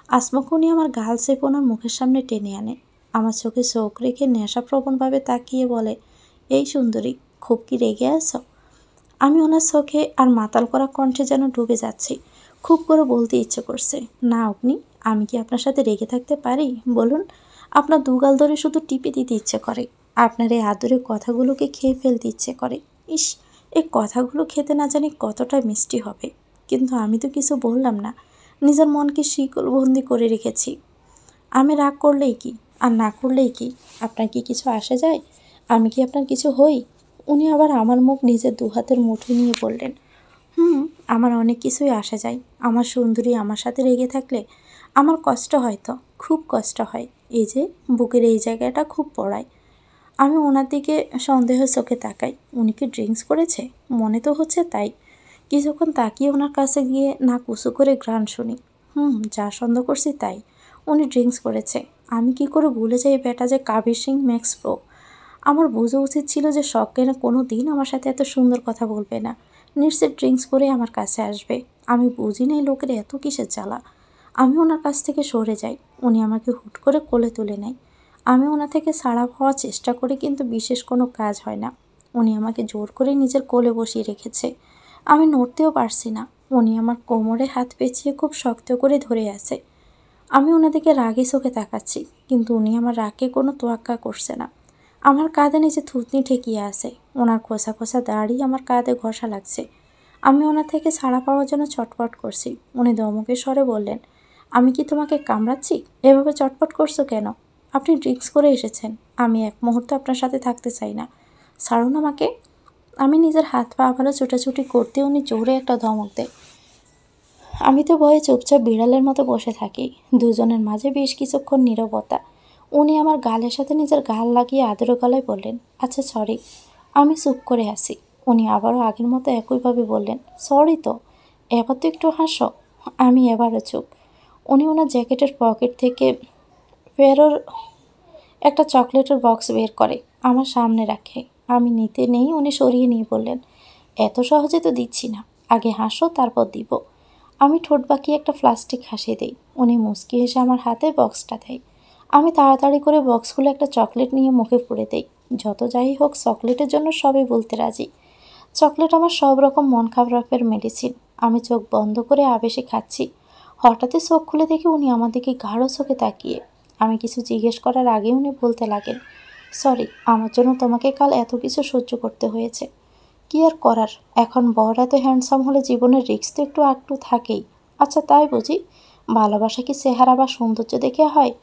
আসমাকে উনি আমার গাল চেপে ওনার মুখের সামনে টেনে আনে। আমার চোখে চোখ রেখে নেশাপ্রবণভাবে তাকিয়ে বলে, এই সুন্দরী, খুব কি রেগে আছো? আমি ওনার চোখে আর মাতাল করা কণ্ঠে যেন ডুবে যাচ্ছি। খুব করে বলতে ইচ্ছে করছে, না অগ্নি, আমি কি আপনার সাথে রেগে থাকতে পারি বলুন? আপনার দুগাল ধরে শুধু টিপে দিতে ইচ্ছে করে। আপনার এই আদরের কথাগুলোকে খেয়ে ফেলতে ইচ্ছে করে। ইস, এই কথাগুলো খেতে না জানি কতটা মিষ্টি হবে। কিন্তু আমি তো কিছু বললাম না। নিজের মনকে শিকলবন্দি করে রেখেছি। আমি রাগ করলেই কি, আর না করলেই কি? আপনার কি কিছু আসে যায়? আমি কি আপনার কিছু হই? উনি আবার আমার মুখ নিজের দুহাতের মুঠোয় নিয়ে বললেন, আমার অনেক কিছুই আসে যায়। আমার সুন্দরী আমার সাথে রেগে থাকলে আমার কষ্ট হয়, তো খুব কষ্ট হয়। এই যে বুকের এই জায়গাটা খুব পড়ায়। আমি ওনার দিকে সন্দেহের চোখে তাকাই। উনি কি ড্রিঙ্কস করেছে? মনে তো হচ্ছে তাই। কিছুক্ষণ তাকিয়ে ওনার কাছে গিয়ে নাক উঁচু করে ঘ্রাণ শুনি। যা সন্দেহ করছি তাই। উনি ড্রিঙ্কস করেছে। আমি কি করে ভুলে যাই বেটা যে কাবির সিং ম্যাক্স প্রো। আমার বোঝা উচিত ছিল যে শখের কোনো দিন আমার সাথে এত সুন্দর কথা বলবে না। নিশ্চয় ড্রিঙ্কস করে আমার কাছে আসবে। আমি বুঝি নাই লোকের এত কিসের জ্বালা। আমি ওনার কাছ থেকে সরে যাই। উনি আমাকে হুট করে কোলে তুলে নেয়। আমি ওনা থেকে ছাড়া পাওয়ার চেষ্টা করি, কিন্তু বিশেষ কোনো কাজ হয় না। উনি আমাকে জোর করে নিজের কোলে বসিয়ে রেখেছে। আমি নড়তেও পারছি না। উনি আমার কোমরে হাত পেঁচিয়ে খুব শক্ত করে ধরে আছে। আমি ওনাদিকে রাগে চোখে তাকাচ্ছি, কিন্তু উনি আমার রাগকে কোনো তোয়াক্কা করছে না। আমার কাঁধে নিচে থুতনি ঠেকিয়ে আছে। ওনার খোসা খোসা দাড়ি আমার কাঁধে ঘষা লাগছে। আমি ওনার থেকে ছাড়া পাওয়ার জন্য চটপট করছি। উনি ধমকের স্বরে বললেন, আমি কি তোমাকে কামড়াচ্ছি? এভাবে চটপট করছো কেন? আপনি ড্রিঙ্কস করে এসেছেন। আমি এক মুহূর্ত আপনার সাথে থাকতে চাই না। ছাড়ুন আমাকে। আমি নিজের হাত পা আবারও ছুটাছুটি করতে উনি জোরে একটা ধমক দেয়। আমি তো ভয়ে চুপচাপ বিড়ালের মতো বসে থাকি। দুজনের মাঝে বেশ কিছুক্ষণ নীরবতা। উনি আমার গালের সাথে নিজের গাল লাগিয়ে আদর গলায় বললেন, আচ্ছা সরি। আমি চুপ করে আসি। উনি আবারও আগের মতো একইভাবে বললেন, সরি তো, এবার তো একটু হাসো। আমি এবারও চুপ। উনি ওনার জ্যাকেটের পকেট থেকে ফেরোর একটা চকলেটের বক্স বের করে আমার সামনে রাখে। আমি নিতে নেই, উনি সরিয়ে নিয়ে বললেন, এত সহজে তো দিচ্ছি না, আগে হাসো তারপর দিব। আমি ঠোঁট বাঁকিয়ে একটা প্লাস্টিক হাসি দেই। উনি মুচকি হেসে আমার হাতে বক্সটা দেয়। আমি তাড়াতাড়ি করে বক্সগুলো একটা চকলেট নিয়ে মুখে পুরে দেই। যত যাই হোক চকলেটের জন্য সবই বলতে রাজি। চকলেট আমার সব রকম মন খারাপের মেডিসিন। আমি চোখ বন্ধ করে আবেশে খাচ্ছি। হঠাৎই চোখ খুলে দেখি উনি আমার দিকে গাঢ় চোখে তাকিয়ে। আমি কিছু জিজ্ঞেস করার আগে উনি বলতে লাগেন, সরি, আমার জন্য তোমাকে কাল এত কিছু সহ্য করতে হয়েছে। কি আর করার, এখন বর এত হ্যান্ডসাম হলে জীবনের রিস্ক তো একটু একটু থাকেই। আচ্ছা তাই বুঝি? ভালোবাসা কি চেহারা বা সৌন্দর্য দেখে হয়?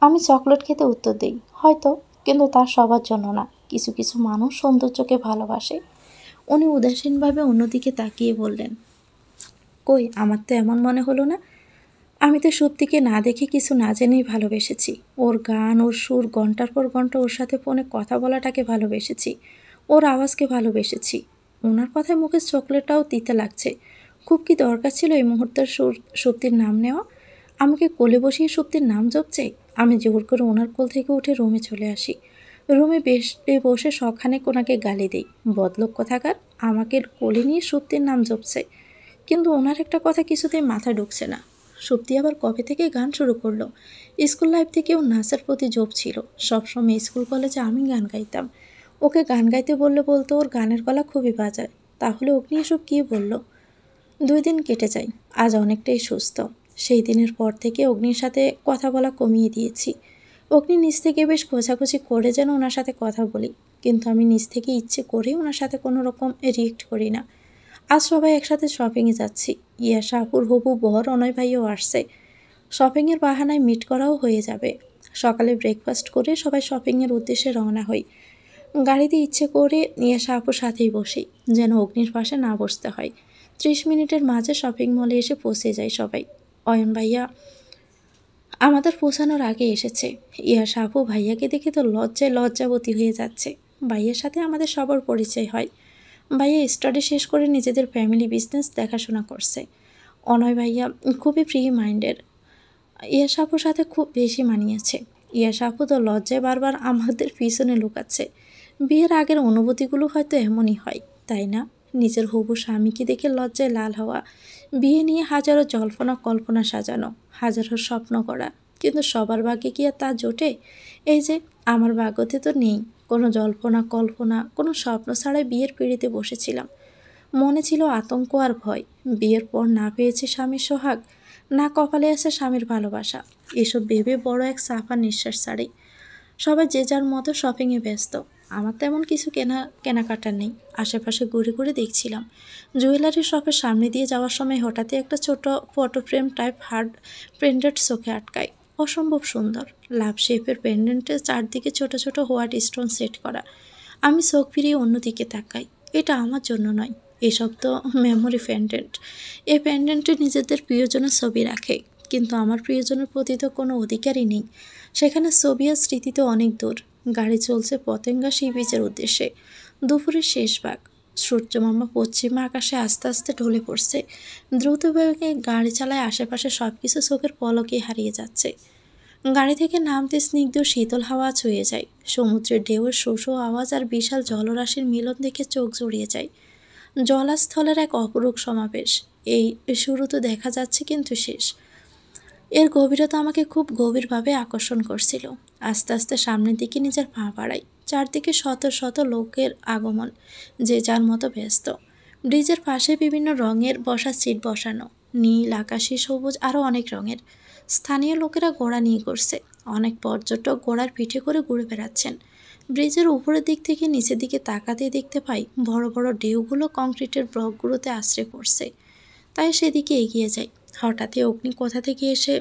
আমি চকলেট খেতে উত্তর দিই, হয়তো, কিন্তু তার সবার জন্য না। কিছু কিছু মানুষ সৌন্দর্যকে ভালোবাসে। উনি উদাসীনভাবে অন্যদিকে তাকিয়ে বললেন, কই, আমার তো এমন মনে হলো না। আমি তো সুপ্তিকে না দেখে কিছু না জেনেই ভালোবেসেছি। ওর গান, ওর সুর, ঘন্টার পর ঘন্টা ওর সাথে ফোনে কথা বলাটাকে ভালোবেসেছি। ওর আওয়াজকে ভালোবেসেছি। ওনার কথায় মুখের চকলেটটাও তিতে লাগছে। খুব কি দরকার ছিল এই মুহূর্তের সুপ্তির নাম নেওয়া? আমাকে কোলে বসিয়ে সুপ্তির নাম জপছে। আমি জোর করে ওনার কোল থেকে উঠে রুমে চলে আসি। রুমে বসে শখানেক ওনাকে গালি দেই। বদলোক থাকার, আমাকে কোলে নিয়ে সুপ্তির নাম জপছে। কিন্তু ওনার একটা কথা কিছুতেই মাথায় ঢুকছে না। সুপ্তি আবার কবে থেকে গান শুরু করলো? স্কুল লাইফ থেকেও নাচের প্রতি ঝোঁক ছিল। সবসময় স্কুল কলেজে আমি গান গাইতাম। ওকে গান গাইতে বললে বলতো ওর গানের গলা খুবই বাজায়। তাহলে অগ্নি এসব কী বলল? 2 দিন কেটে যায়। আজ অনেকটাই সুস্থ। সেই দিনের পর থেকে অগ্নির সাথে কথা বলা কমিয়ে দিয়েছি। অগ্নি নিজ থেকে বেশ খোঁজাখুঁজি করে যেন ওনার সাথে কথা বলি, কিন্তু আমি নিজ থেকে ইচ্ছে করে ওনার সাথে কোনো রকম রিয়েক্ট করি না। আজ সবাই একসাথে শপিংয়ে যাচ্ছি। ইয়াশা আপুর হবু বর অনয় ভাইও আসছে। শপিংয়ের বাহানায় মিট করাও হয়ে যাবে। সকালে ব্রেকফাস্ট করে সবাই শপিংয়ের উদ্দেশ্যে রওনা হই। গাড়িতে ইচ্ছে করে ইয়াশা আপুর সাথেই বসি, যেন অগ্নির পাশে না বসতে হয়। 30 মিনিটের মাঝে শপিং মলে এসে পৌঁছে যায় সবাই। অয়ন ভাইয়া আমাদের পৌঁছানোর আগে এসেছে। ইয়াশা আপু ভাইয়াকে দেখে তো লজ্জায় লজ্জাবতী হয়ে যাচ্ছে। ভাইয়ের সাথে আমাদের সবার পরিচয় হয়। ভাইয়া স্টাডি শেষ করে নিজেদের ফ্যামিলি বিজনেস দেখাশোনা করছে। অনয় ভাইয়া খুবই ফ্রি মাইন্ডের। ইয়াশা আপুর সাথে খুব বেশি মানিয়েছে। ইয়াশা আপু তো লজ্জায় বারবার আমাদের পিছনে লুকাচ্ছে। বিয়ের আগের অনুভূতিগুলো হয়তো এমনই হয়, তাই না? নিজের হবু স্বামীকে দেখে লজ্জায় লাল হওয়া, বিয়ে নিয়ে হাজারো জল্পনা কল্পনা সাজানো, হাজারো স্বপ্ন করা, কিন্তু সবার ভাগ্যে কি আর তা জোটে? এই যে আমার ভাগ্যতে তো নেই কোনো জল্পনা কল্পনা, কোনো স্বপ্ন ছাড়াই বিয়ের পিঁড়িতে বসেছিলাম। মনে ছিল আতঙ্ক আর ভয়। বিয়ের পর না পেয়েছি স্বামীর সোহাগ, না কপালে আছে স্বামীর ভালোবাসা। এসব ভেবে বড় এক সাফা নিঃশ্বাস ছাড়ি। সবাই যে যার মতো শপিংয়ে ব্যস্ত। আমার তেমন কিছু কেনাকাটা নেই। আশেপাশে ঘুরে ঘুরে দেখছিলাম। জুয়েলারি শপের সামনে দিয়ে যাওয়ার সময় হঠাৎই একটা ছোট photo frame type hard printed চোখে আটকায়। অসম্ভব সুন্দর লাভ শেপের পেন্ডেন্টের চারদিকে ছোট ছোট হোয়াইট স্টোন সেট করা। আমি চোখ ফিরিয়ে অন্যদিকে তাকাই। এটা আমার জন্য নয়, এসব তো মেমোরি পেন্ডেন্ট। এই পেন্ডেন্টে নিজেদের প্রিয়জনের ছবি রাখে, কিন্তু আমার প্রিয়জনের প্রতি তো কোনো অধিকারই নেই। সেখানে ছবি আর স্মৃতি তো অনেক দূর। গাড়ি চলছে পতেঙ্গা সি বিচের উদ্দেশ্যে। দুপুরের শেষ ভাগ। সূর্যমামা পশ্চিমা আকাশে আস্তে আস্তে ঢলে পড়ছে। দ্রুত বেগে গাড়ি চালায়, আশেপাশে সব কিছু চোখের পলকে হারিয়ে যাচ্ছে। গাড়ি থেকে নামতে স্নিগ্ধ শীতল হাওয়া ছুঁয়ে যায়। সমুদ্রের ঢেউয়ের শোষো আওয়াজ আর বিশাল জলরাশির মিলন দেখে চোখ জড়িয়ে যায়। জলাস্থলের এক অপরূপ সমাবেশ। এই শুরু তো দেখা যাচ্ছে, কিন্তু শেষ, এর গভীরতা আমাকে খুব গভীরভাবে আকর্ষণ করছিল। আস্তে আস্তে সামনের দিকে নিজের পা বাড়াই। চারদিকে শত শত লোকের আগমন, যে যার মতো ব্যস্ত। ব্রিজের পাশে বিভিন্ন রঙের বসার সিট বসানো, নীল, আকাশি, সবুজ, আরও অনেক রঙের। স্থানীয় লোকেরা ঘোড়া নিয়ে করছে। অনেক পর্যটক ঘোড়ার পিঠে করে ঘুরে বেড়াচ্ছেন। ব্রিজের উপরের দিক থেকে নিচের দিকে তাকাতেই দেখতে পাই বড় বড় ঢেউগুলো কংক্রিটের ব্লকগুলোতে আশ্রয় পড়ছে। তাই সেদিকে এগিয়ে যাই। হঠাৎই অগ্নি কোথা থেকে এসে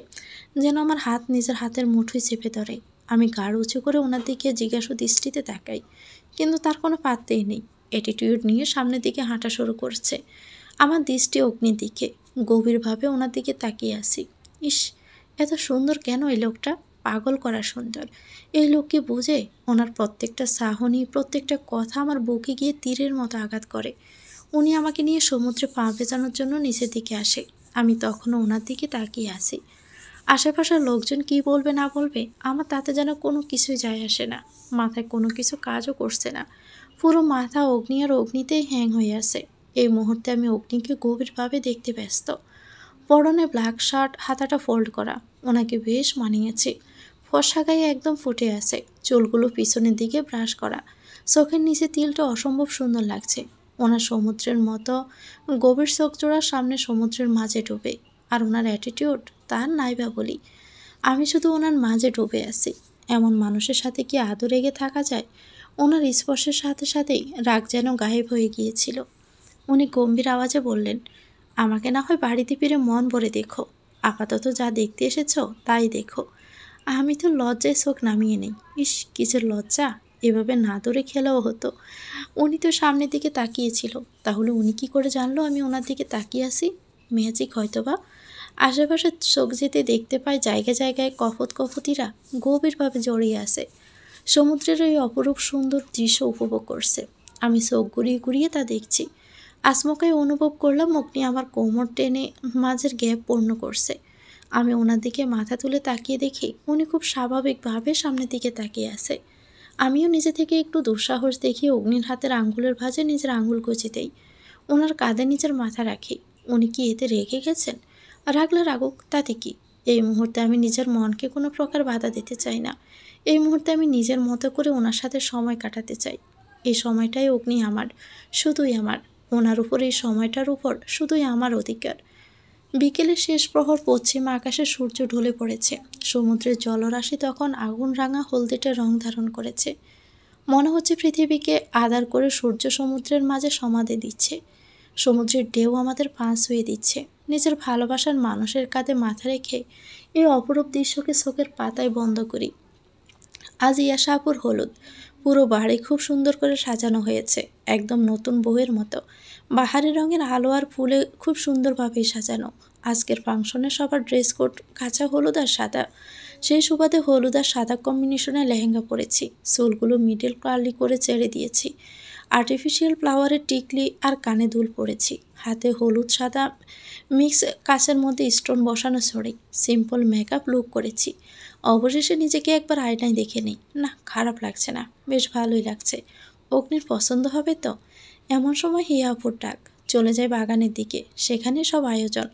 যেন আমার হাত নিজের হাতের মুঠোয় চেপে ধরে। আমি গাড় উঁচু করে ওনার দিকে জিজ্ঞাসু দৃষ্টিতে তাকাই, কিন্তু তার কোনো পাত্তেই নেই। অ্যাটিটিউড নিয়ে সামনের দিকে হাঁটা শুরু করছে। আমার দৃষ্টি অগ্নির দিকে, গভীরভাবে ওনার দিকে তাকিয়ে আছি। ইস, এত সুন্দর কেন এই লোকটা? পাগল করা সুন্দর। এই লোককে বুঝে ওনার প্রত্যেকটা চাহনি, প্রত্যেকটা কথা আমার বুকে গিয়ে তীরের মতো আঘাত করে। উনি আমাকে নিয়ে সমুদ্রে পা ভেজানোর জন্য নিচের দিকে আসে। আমি তখনও ওনার দিকে তাকিয়ে আছি। আশেপাশের লোকজন কি বলবে না বলবে আমার তাতে যেন কোনো কিছুই যায় আসে না। মাথায় কোনো কিছু কাজও করছে না। পুরো মাথা অগ্নি আর অগ্নিতেই হ্যাং হয়ে আছে। এই মুহূর্তে আমি অগ্নিকে গভীরভাবে দেখতে ব্যস্ত। পরনে ব্ল্যাক শার্ট, হাতাটা ফোল্ড করা, ওনাকে বেশ মানিয়েছে। ফর্সা গায়ে একদম ফুটে আছে, চুলগুলো পিছনের দিকে ব্রাশ করা, চোখের নিচে তিলটা অসম্ভব সুন্দর লাগছে। ওনার সমুদ্রের মতো গভীর চোখ জোড়ার সামনে সমুদ্রের মাঝে ডুবে, আর ওনার অ্যাটিটিউড তার নাইবা বলি। আমি শুধু ওনার মাঝে ডুবে আছি। এমন মানুষের সাথে কি আদৌ রেগে থাকা যায়? ওনার স্পর্শের সাথে সাথেই রাগ যেন গায়েব হয়ে গিয়েছিল। উনি গম্ভীর আওয়াজে বললেন, আমাকে না হয় বাড়িতে ফিরে মন ভরে দেখো, আপাতত যা দেখতে এসেছ তাই দেখো। আমি তো লজ্জায় চোখ নামিয়ে নেই। ইস, কিসের লজ্জা! এভাবে না ধরে খেলেও হতো। উনি তো সামনের দিকে তাকিয়েছিল, তাহলে উনি কি করে জানলো আমি ওনার দিকে তাকিয়ে আছি? ম্যাজিক হয়তোবা। আশেপাশে চোখ যেতে দেখতে পাই জায়গায় জায়গায় কপতিরা গভীরভাবে জড়িয়ে আছে। সমুদ্রের ওই অপরূপ সুন্দর দৃশ্য উপভোগ করছে। আমি চোখ ঘুরিয়ে ঘুরিয়ে তা দেখছি। আচমকাই অনুভব করলাম অগ্নি আমার কোমর টেনে মাঝের গ্যাপ পূর্ণ করছে। আমি ওনার দিকে মাথা তুলে তাকিয়ে দেখি উনি খুব স্বাভাবিকভাবে সামনের দিকে তাকিয়ে আছে। আমিও নিজে থেকে একটু দুঃসাহস দেখিয়ে অগ্নির হাতের আঙ্গুলের ভাঁজে নিজের আঙ্গুল গুঁজে দেই। ওনার কাঁধে নিজের মাথা রাখি। উনি কি এতে রেগে গেছেন? রাগলে রাগুক, তাতে কি? এই মুহূর্তে আমি নিজের মনকে কোনো প্রকার বাধা দিতে চাই না। এই মুহূর্তে আমি নিজের মতো করে ওনার সাথে সময় কাটাতে চাই। এই সময়টাই অগ্নি আমার, শুধুই আমার। ওনার উপর, এই সময়টার উপর শুধুই আমার অধিকার। বিকেলের শেষ প্রহর, পশ্চিম আকাশে সূর্য ঢলে পড়েছে। সমুদ্রের জলরাশি তখন আগুন রাঙা হলদেটে রং ধারণ করেছে। মনে হচ্ছে পৃথিবীকে আধার করে সূর্য সমুদ্রের মাঝে সমাধি দিচ্ছে। সমুদ্রের ঢেউ আমাদের পা ছুঁয়ে দিচ্ছে। নিজের ভালোবাসার মানুষের কাঁধে মাথা রেখে এই অপরূপ দৃশ্যকে চোখের পাতায় বন্ধ করি। আজ ইয়াশা আপুর হলুদ। পুরো বাড়ি খুব সুন্দর করে সাজানো হয়েছে, একদম নতুন বউয়ের মতো। বাহারি রঙের আলো আর ফুলে খুব সুন্দরভাবেই সাজানো। আজকের ফাংশনে সবার ড্রেস কোড কাঁচা হলুদ আর সাদা। সেই সুবাদে হলুদ আর সাদা কম্বিনেশনে লেহেঙ্গা পরেছি। চুলগুলো মিডল কার্লি করে ছেড়ে দিয়েছি। আর্টিফিশিয়াল ফ্লাওয়ারের টিকলি আর কানে দুল পরেছি। হাতে হলুদ সাদা মিক্স কাচের মধ্যে স্টোন বসানো ছড়ি। সিম্পল মেকআপ লুক করেছি। অবশেষে নিজেকে একবার আয়নায় দেখে নিই। না, খারাপ লাগছে না, বেশ ভালোই লাগছে। অগ্নির পছন্দ হবে তো? এমন সময় হিয়া আপুর ডাক। চলে যায় বাগানের দিকে, সেখানে সব আয়োজন।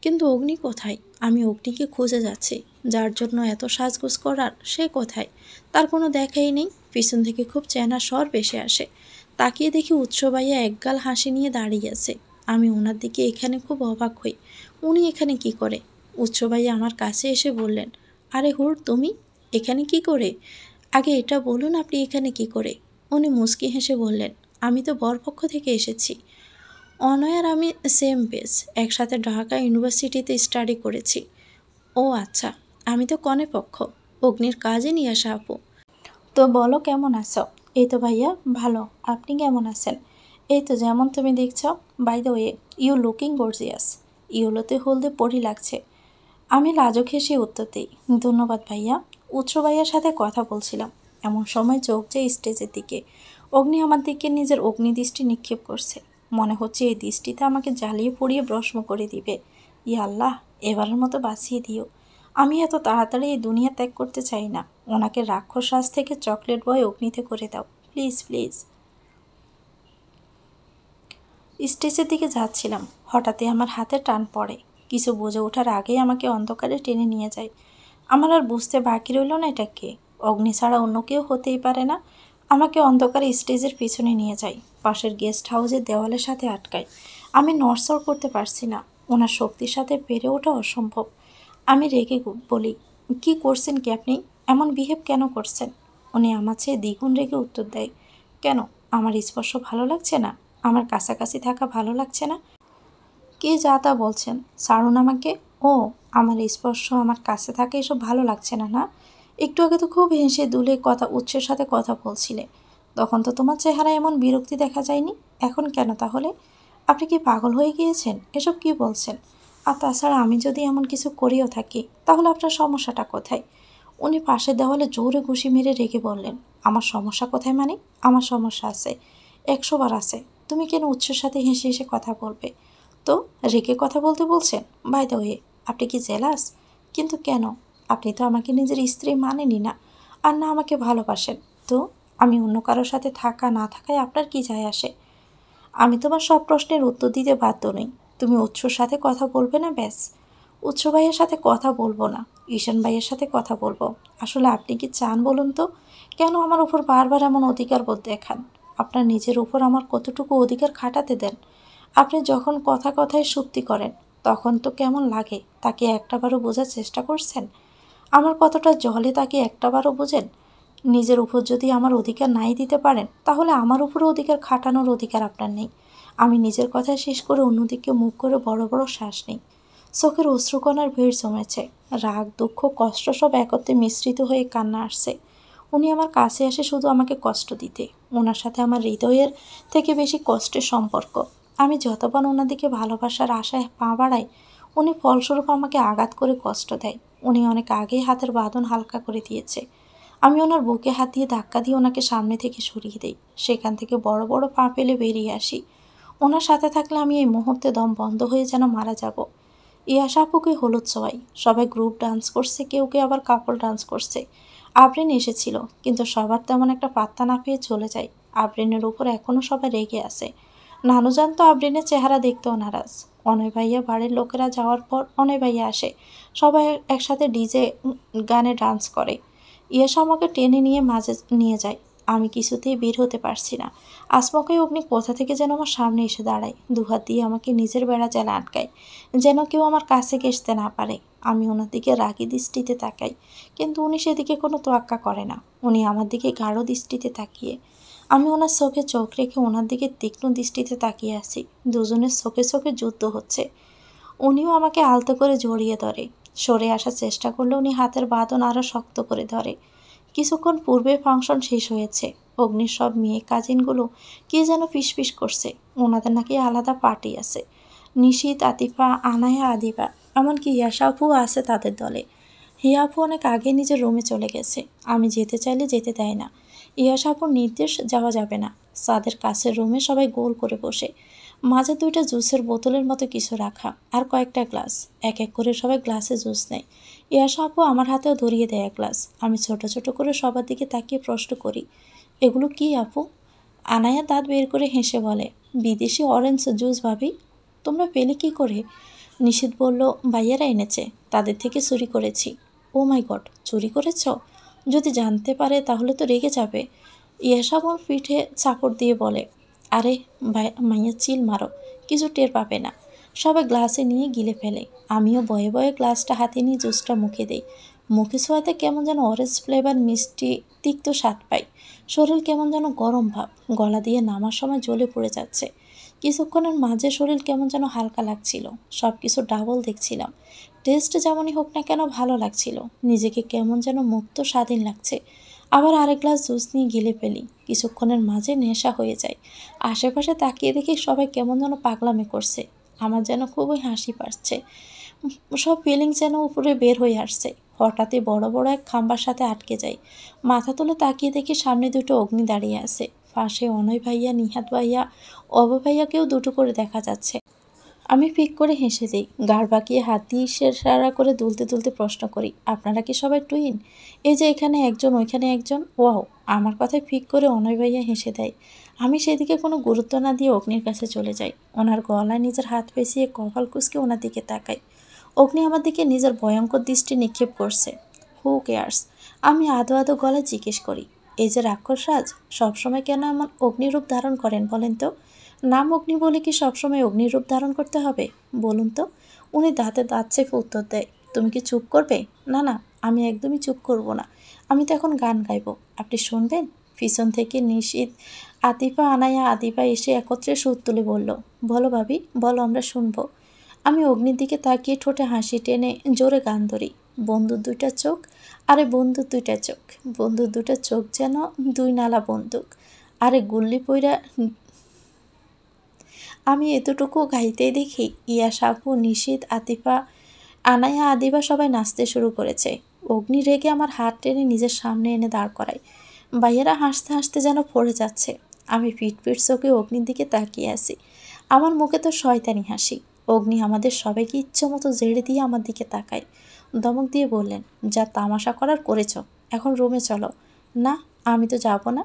কিন্তু অগ্নি কোথায়? আমি অগ্নিকে খুঁজে যাচ্ছি। যার জন্য এত সাজগোজ করার, সে কোথায়? তার কোনো দেখাই নেই। পিছন থেকে খুব চেনা স্বর ভেসে আসে। তাকিয়ে দেখি উৎসবাইয়া একগাল হাসি নিয়ে দাঁড়িয়ে আছে। আমি ওনার দিকে এখানে খুব অবাক হই। উনি এখানে কি করে? উৎসবাইয়া আমার কাছে এসে বললেন, আরে হুর, তুমি এখানে কি করে? আগে এটা বলুন, আপনি এখানে কি করে? উনি মুচকি হেসে বললেন, আমি তো বরপক্ষ থেকে এসেছি। অনয় আর আমি সেম বেস, একসাথে ঢাকা ইউনিভার্সিটিতে স্টাডি করেছি। ও আচ্ছা, আমি তো কনে পক্ষ, অগ্নির কাজে নিয়ে আসা আপু। তো বলো, কেমন আছো? এই তো ভাইয়া ভালো, আপনি কেমন আছেন? এই তো যেমন তুমি দেখছো। By the way, you looking gorgeous. ইউলোতে হলদে পরি লাগছে। আমি লাজুক হেসে উত্তর দিই, ধন্যবাদ ভাইয়া। উৎস ভাইয়ার সাথে কথা বলছিলাম, এমন সময় চোখ যায় স্টেজের দিকে। অগ্নি আমার দিকে নিজের অগ্নিদৃষ্টি নিক্ষেপ করছে। মনে হচ্ছে এই দৃষ্টিতে আমাকে জ্বালিয়ে পুড়িয়ে ভস্ম করে দিবে। ইয়া আল্লাহ, এবারের মতো বাঁচিয়ে দিও। আমি এত তাড়াতাড়ি এই দুনিয়া ত্যাগ করতে চাই না। ওনাকে রাক্ষস রাজ থেকে চকলেট বয় অগ্নিতে করে দাও, প্লিজ প্লিজ। স্টেজের দিকে যাচ্ছিলাম, হঠাৎই আমার হাতে টান পড়ে। কিছু বুঝে ওঠার আগেই আমাকে অন্ধকারে টেনে নিয়ে যায়। আমার আর বুঝতে বাকি রইল না এটা কে। অগ্নি ছাড়া অন্য কেউ হতেই পারে না। আমাকে অন্ধকারে স্টেজের পিছনে নিয়ে যায়, পাশের গেস্ট হাউসের দেওয়ালের সাথে আটকায়। আমি নড়চড় করতে পারছি না। ওনার শক্তির সাথে পেরে ওঠা অসম্ভব। আমি রেগে বলি, কি করছেন কি আপনি? এমন বিহেভ কেন করছেন? উনি আমার চেয়ে দ্বিগুণ রেগে উত্তর দেয়, কেন? আমার স্পর্শ ভালো লাগছে না? আমার কাছাকাছি থাকা ভালো লাগছে না? কে যা তা বলছেন, ছাড়ুন আমাকে। ও, আমার স্পর্শ, আমার কাছে থাকা এসব ভালো লাগছে না, না? একটু আগে তো খুব হেসে দুলে উৎসের সাথে কথা বলছিলে। তখন তো তোমার চেহারা এমন বিরক্তি দেখা যায়নি। এখন কেন তাহলে? আপনি কি পাগল হয়ে গিয়েছেন? এসব কি বলছেন? আর তাছাড়া আমি যদি এমন কিছু করেও থাকি তাহলে আপনার সমস্যাটা কোথায়? উনি পাশের দেওয়ালে জোরে ঘুষি মেরে রেগে বললেন, আমার সমস্যা কোথায় মানে? আমার সমস্যা আছে, 100 বার আছে। তুমি কেন উৎসের সাথে হেসে হেসে কথা বলবে? তো রেগে কথা বলতে বলছেন? বাই দ্য ওয়ে, আপনি কি জেলাস? কিন্তু কেন? আপনি তো আমাকে নিজের স্ত্রী মানেনই না, আর না আমাকে ভালোবাসেন। তো আমি অন্য কারোর সাথে থাকা না থাকায় আপনার কি যায় আসে? আমি তোমার সব প্রশ্নের উত্তর দিতে বাধ্য নই। তুমি উৎসর সাথে কথা বলবে না ব্যাস। উৎস ভাইয়ের সাথে কথা বলবো না, ঈশান ভাইয়ের সাথে কথা বলবো। আসলে আপনি কি চান বলুন তো? কেন আমার উপর বারবার এমন অধিকার বোধ দেখান? আপনার নিজের উপর আমার কতটুকু অধিকার খাটাতে দেন? আপনি যখন কথা কথায় সত্যি করেন তখন তো কেমন লাগে তাকে একটাবারও বোঝার চেষ্টা করছেন? আমার কতটা জলে তাকে একটাবারও বোঝেন? নিজের উপর যদি আমার অধিকার নাই দিতে পারেন তাহলে আমার উপরে অধিকার খাটানোর অধিকার আপনার নেই। আমি নিজের কথা শেষ করে অন্যদিকে মুখ করে বড় বড় শ্বাস নেই। চোখের অশ্রুকণার ভিড় জমেছে। রাগ, দুঃখ, কষ্ট সব একত্রে মিশ্রিত হয়ে কান্না আসছে। উনি আমার কাছে আসে শুধু আমাকে কষ্ট দিতে। ওনার সাথে আমার হৃদয়ের থেকে বেশি কষ্টের সম্পর্ক। আমি যতবার ওনার দিকে ভালোবাসার আশায় পা বাড়াই, উনি ফলস্বরূপ আমাকে আঘাত করে কষ্ট দেয়। উনি অনেক আগেই হাতের বাঁধন হালকা করে দিয়েছে। আমি ওনার বুকে হাত দিয়ে ধাক্কা দিয়ে ওনাকে সামনে থেকে সরিয়ে দিই। সেখান থেকে বড় বড় পা ফেলে বেরিয়ে আসি। ওনার সাথে থাকলে আমি এই মুহূর্তে দম বন্ধ হয়ে যেন মারা যাব। ইয়াশা আপুকে হলুদ ছোঁয়াই, সবাই গ্রুপ ডান্স করছে, কেউ কেউ আবার কাপল ডান্স করছে। আবরিন এসেছিল, কিন্তু সবার তেমন একটা পাত্তা না পেয়ে চলে যায়। আবরিনের উপর এখনও সবাই রেগে আছে। নানু জানতো আবরিনের চেহারা দেখতেও নারাজ। অনয় ভাইয়া বাড়ির লোকেরা যাওয়ার পর অনয় ভাইয়া আসে। সবাই একসাথে ডিজে গানে ডান্স করে। ইয়াশা আমাকে টেনে নিয়ে মাঝে নিয়ে যায়। আমি কিছুতেই বের হতে পারছি না। আসমকে অগ্নি কোথা থেকে যেন আমার সামনে এসে দাঁড়ায়, দুহাত দিয়ে আমাকে নিজের বেড়া জালে আটকায়, যেন কেউ আমার কাছে ঘেঁষতে না পারে। আমি ওনার দিকে রাগী দৃষ্টিতে তাকাই, কিন্তু উনি সেদিকে কোনো তোয়াক্কা করে না। উনি আমার দিকে গাঢ় দৃষ্টিতে তাকিয়ে। আমি ওনার চোখে চোখ রেখে ওনার দিকে তীক্ষ্ণ দৃষ্টিতে তাকিয়ে আছি। দুজনের চোখে চোখে যুদ্ধ হচ্ছে। উনিও আমাকে আলতো করে জড়িয়ে ধরে। সরে আসার চেষ্টা করলে উনি হাতের বাঁধন আরও শক্ত করে ধরে। কিছুক্ষণ পূর্বে ফাংশন শেষ হয়েছে। অগ্নির সব মেয়ে কাজিনগুলো কি যেন ফিসফিস করছে। ওনাদের নাকি আলাদা পার্টি আছে। নিশিত, আতিফা, আনায়া, আদিবা, এমনকি ইয়াশা আপুও আছে তাদের দলে। হিয়া আপু অনেক আগে নিজের রুমে চলে গেছে। আমি যেতে চাইলে যেতে দেয় না। ইয়াশা আপুর নির্দেশ যাওয়া যাবে না। সাদের কাছের রুমে সবাই গোল করে বসে। মাঝে 2টা জুসের বোতলের মতো কিছু রাখা, আর কয়েকটা গ্লাস। এক এক করে সবাই গ্লাসে জুস নেয়। ইয়াশা আপু আমার হাতেও ধরিয়ে দেয় এক গ্লাস। আমি ছোট ছোট করে সবার দিকে তাকিয়ে প্রশ্ন করি, এগুলো কি আপু? আনায়া দাঁত বের করে হেসে বলে, বিদেশি অরেঞ্জ জুস ভাবি। তোমরা পেলে কি করে? নিশীথ বলল, ভাইয়ারা এনেছে, তাদের থেকে চুরি করেছি। ও মাই গড, চুরি করেছ? যদি জানতে পারে তাহলে তো রেগে যাবে। ইয়াশা আমার পিঠে চাপড় দিয়ে বলে, আরে মাইয়া চিল মারো, কিছু টের পাবে না। সবাই গ্লাসে নিয়ে গিলে ফেলে। আমিও বয়ে বয়ে গ্লাসটা হাতে নিয়ে জুসটা মুখে দিই। মুখে ছোঁয়াতে কেমন যেন অরেঞ্জ ফ্লেভার মিষ্টি তিক্ত স্বাদ পাই। শরীর কেমন যেন গরম ভাব, গলা দিয়ে নামার সময় জ্বলে পড়ে যাচ্ছে। কিছুক্ষণের মাঝে শরীর কেমন যেন হালকা লাগছিল। সব কিছু ডাবল দেখছিলাম। টেস্ট যেমনই হোক না কেন ভালো লাগছিল। নিজেকে কেমন যেন মুক্ত স্বাধীন লাগছে। আবার আরেক গ্লাস জুস নিয়ে গিলে ফেলি। কিছুক্ষণের মাঝে নেশা হয়ে যায়। আশেপাশে তাকিয়ে দেখি সবাই কেমন যেন পাগলামি করছে। আমার যেন খুবই হাসি পাচ্ছে। সব ফিলিং যেন উপরে বের হয়ে আসছে। হঠাৎই বড় বড় এক খাম্বার সাথে আটকে যাই। মাথা তুলে তাকিয়ে দেখি সামনে 2টো অগ্নি দাঁড়িয়ে আছে। পাশে অনয় ভাইয়া, নিহাত ভাইয়া, অব ভাইয়াকেও 2টো করে দেখা যাচ্ছে। আমি ফিক করে হেসে দিই। গাড় বাঁকিয়ে হাত দিয়ে ইশারা করে দুলতে দুলতে প্রশ্ন করি, আপনারা কি সবাই টুইন? এই যে এখানে একজন, ওইখানে একজন। ওয়াও! আমার কথায় ফিক করে অনয় ভাইয়া হেসে দেয়। আমি সেদিকে কোনো গুরুত্ব না দিয়ে অগ্নির কাছে চলে যাই। ওনার গলায় নিজের হাত পেঁচিয়ে কপাল কুঁচকে ওনার দিকে তাকাই। অগ্নি আমার দিকে নিজের ভয়ঙ্কর দৃষ্টি নিক্ষেপ করছে। Who cares? আমি আদো আদো গলায় জিজ্ঞেস করি, এই যে রাক্ষস রাজ, সবসময় কেন এমন অগ্নিরূপ ধারণ করেন বলেন তো? নাম অগ্নি বলে কি সবসময় অগ্নিরূপ ধারণ করতে হবে বলুন তো? উনি দাঁতে দাঁত চেপে উত্তর দেয়, তুমি কি চুপ করবে? না না, আমি একদমই চুপ করব না। আমি তো এখন গান গাইব, আপনি শুনবেন? পিছন থেকে নিশীথ, আতিফা, আনায়া, আদিবা এসে একত্রে সুর তুলে বলল, বলো ভাবি, বলো, আমরা শুনবো। আমি অগ্নির দিকে তাকিয়ে ঠোঁটে হাসি টেনে জোরে গান ধরি, বন্ধুর 2টা চোখ, আরে বন্ধুর 2টা চোখ, বন্ধুর 2টা চোখ যেন 2 নালা বন্দুক, আরে গুল্লি পইরা আমি এতটুকু গাইতে দেখি ইয়াস আপু, নিশিত, আতিফা, আনায়া, আদিবা সবাই নাচতে শুরু করেছে। অগ্নি রেগে আমার হাত টেনে নিজের সামনে এনে দাঁড় করায়। ভাইয়েরা হাসতে হাসতে যেন পড়ে যাচ্ছে। আমি পিট পিট চোখে অগ্নির দিকে তাকিয়ে আছি। আমার মুখে তো শয়তানি হাসি। অগ্নি আমাদের সবাইকে ইচ্ছে মতো জেড়ে দিয়ে আমার দিকে তাকায়। ধমক দিয়ে বললেন, যা তামাশা করার করেছ, এখন রুমে চলো। না, আমি তো যাব না।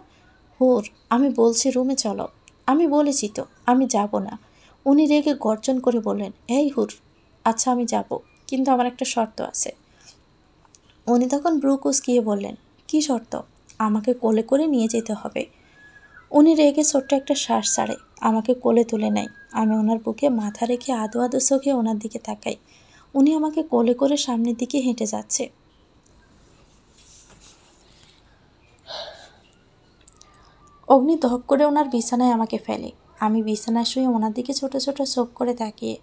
হুর, আমি বলছি রুমে চলো। আমি বলেছি তো আমি যাব না। উনি রেগে গর্জন করে বললেন, এই হুর, আচ্ছা আমি যাব, কিন্তু আমার একটা শর্ত আছে। উনি তখন ব্রু কুঁচকিয়ে বললেন, কী শর্ত? আমাকে কোলে করে নিয়ে যেতে হবে। উনি রেগে ছোট্ট একটা শ্বাস ছাড়ে, আমাকে কোলে তুলে নেয়। আমি ওনার বুকে মাথা রেখে আদো আদো চোখে ওনার দিকে তাকাই। উনি আমাকে কোলে করে সামনের দিকে হেঁটে যাচ্ছে। অগ্নি ধপ করে ওনার বিছানায় আমাকে ফেলে। আমি বিছানায় শুয়ে ওনার দিকে ছোট ছোট চোখ করে তাকিয়ে।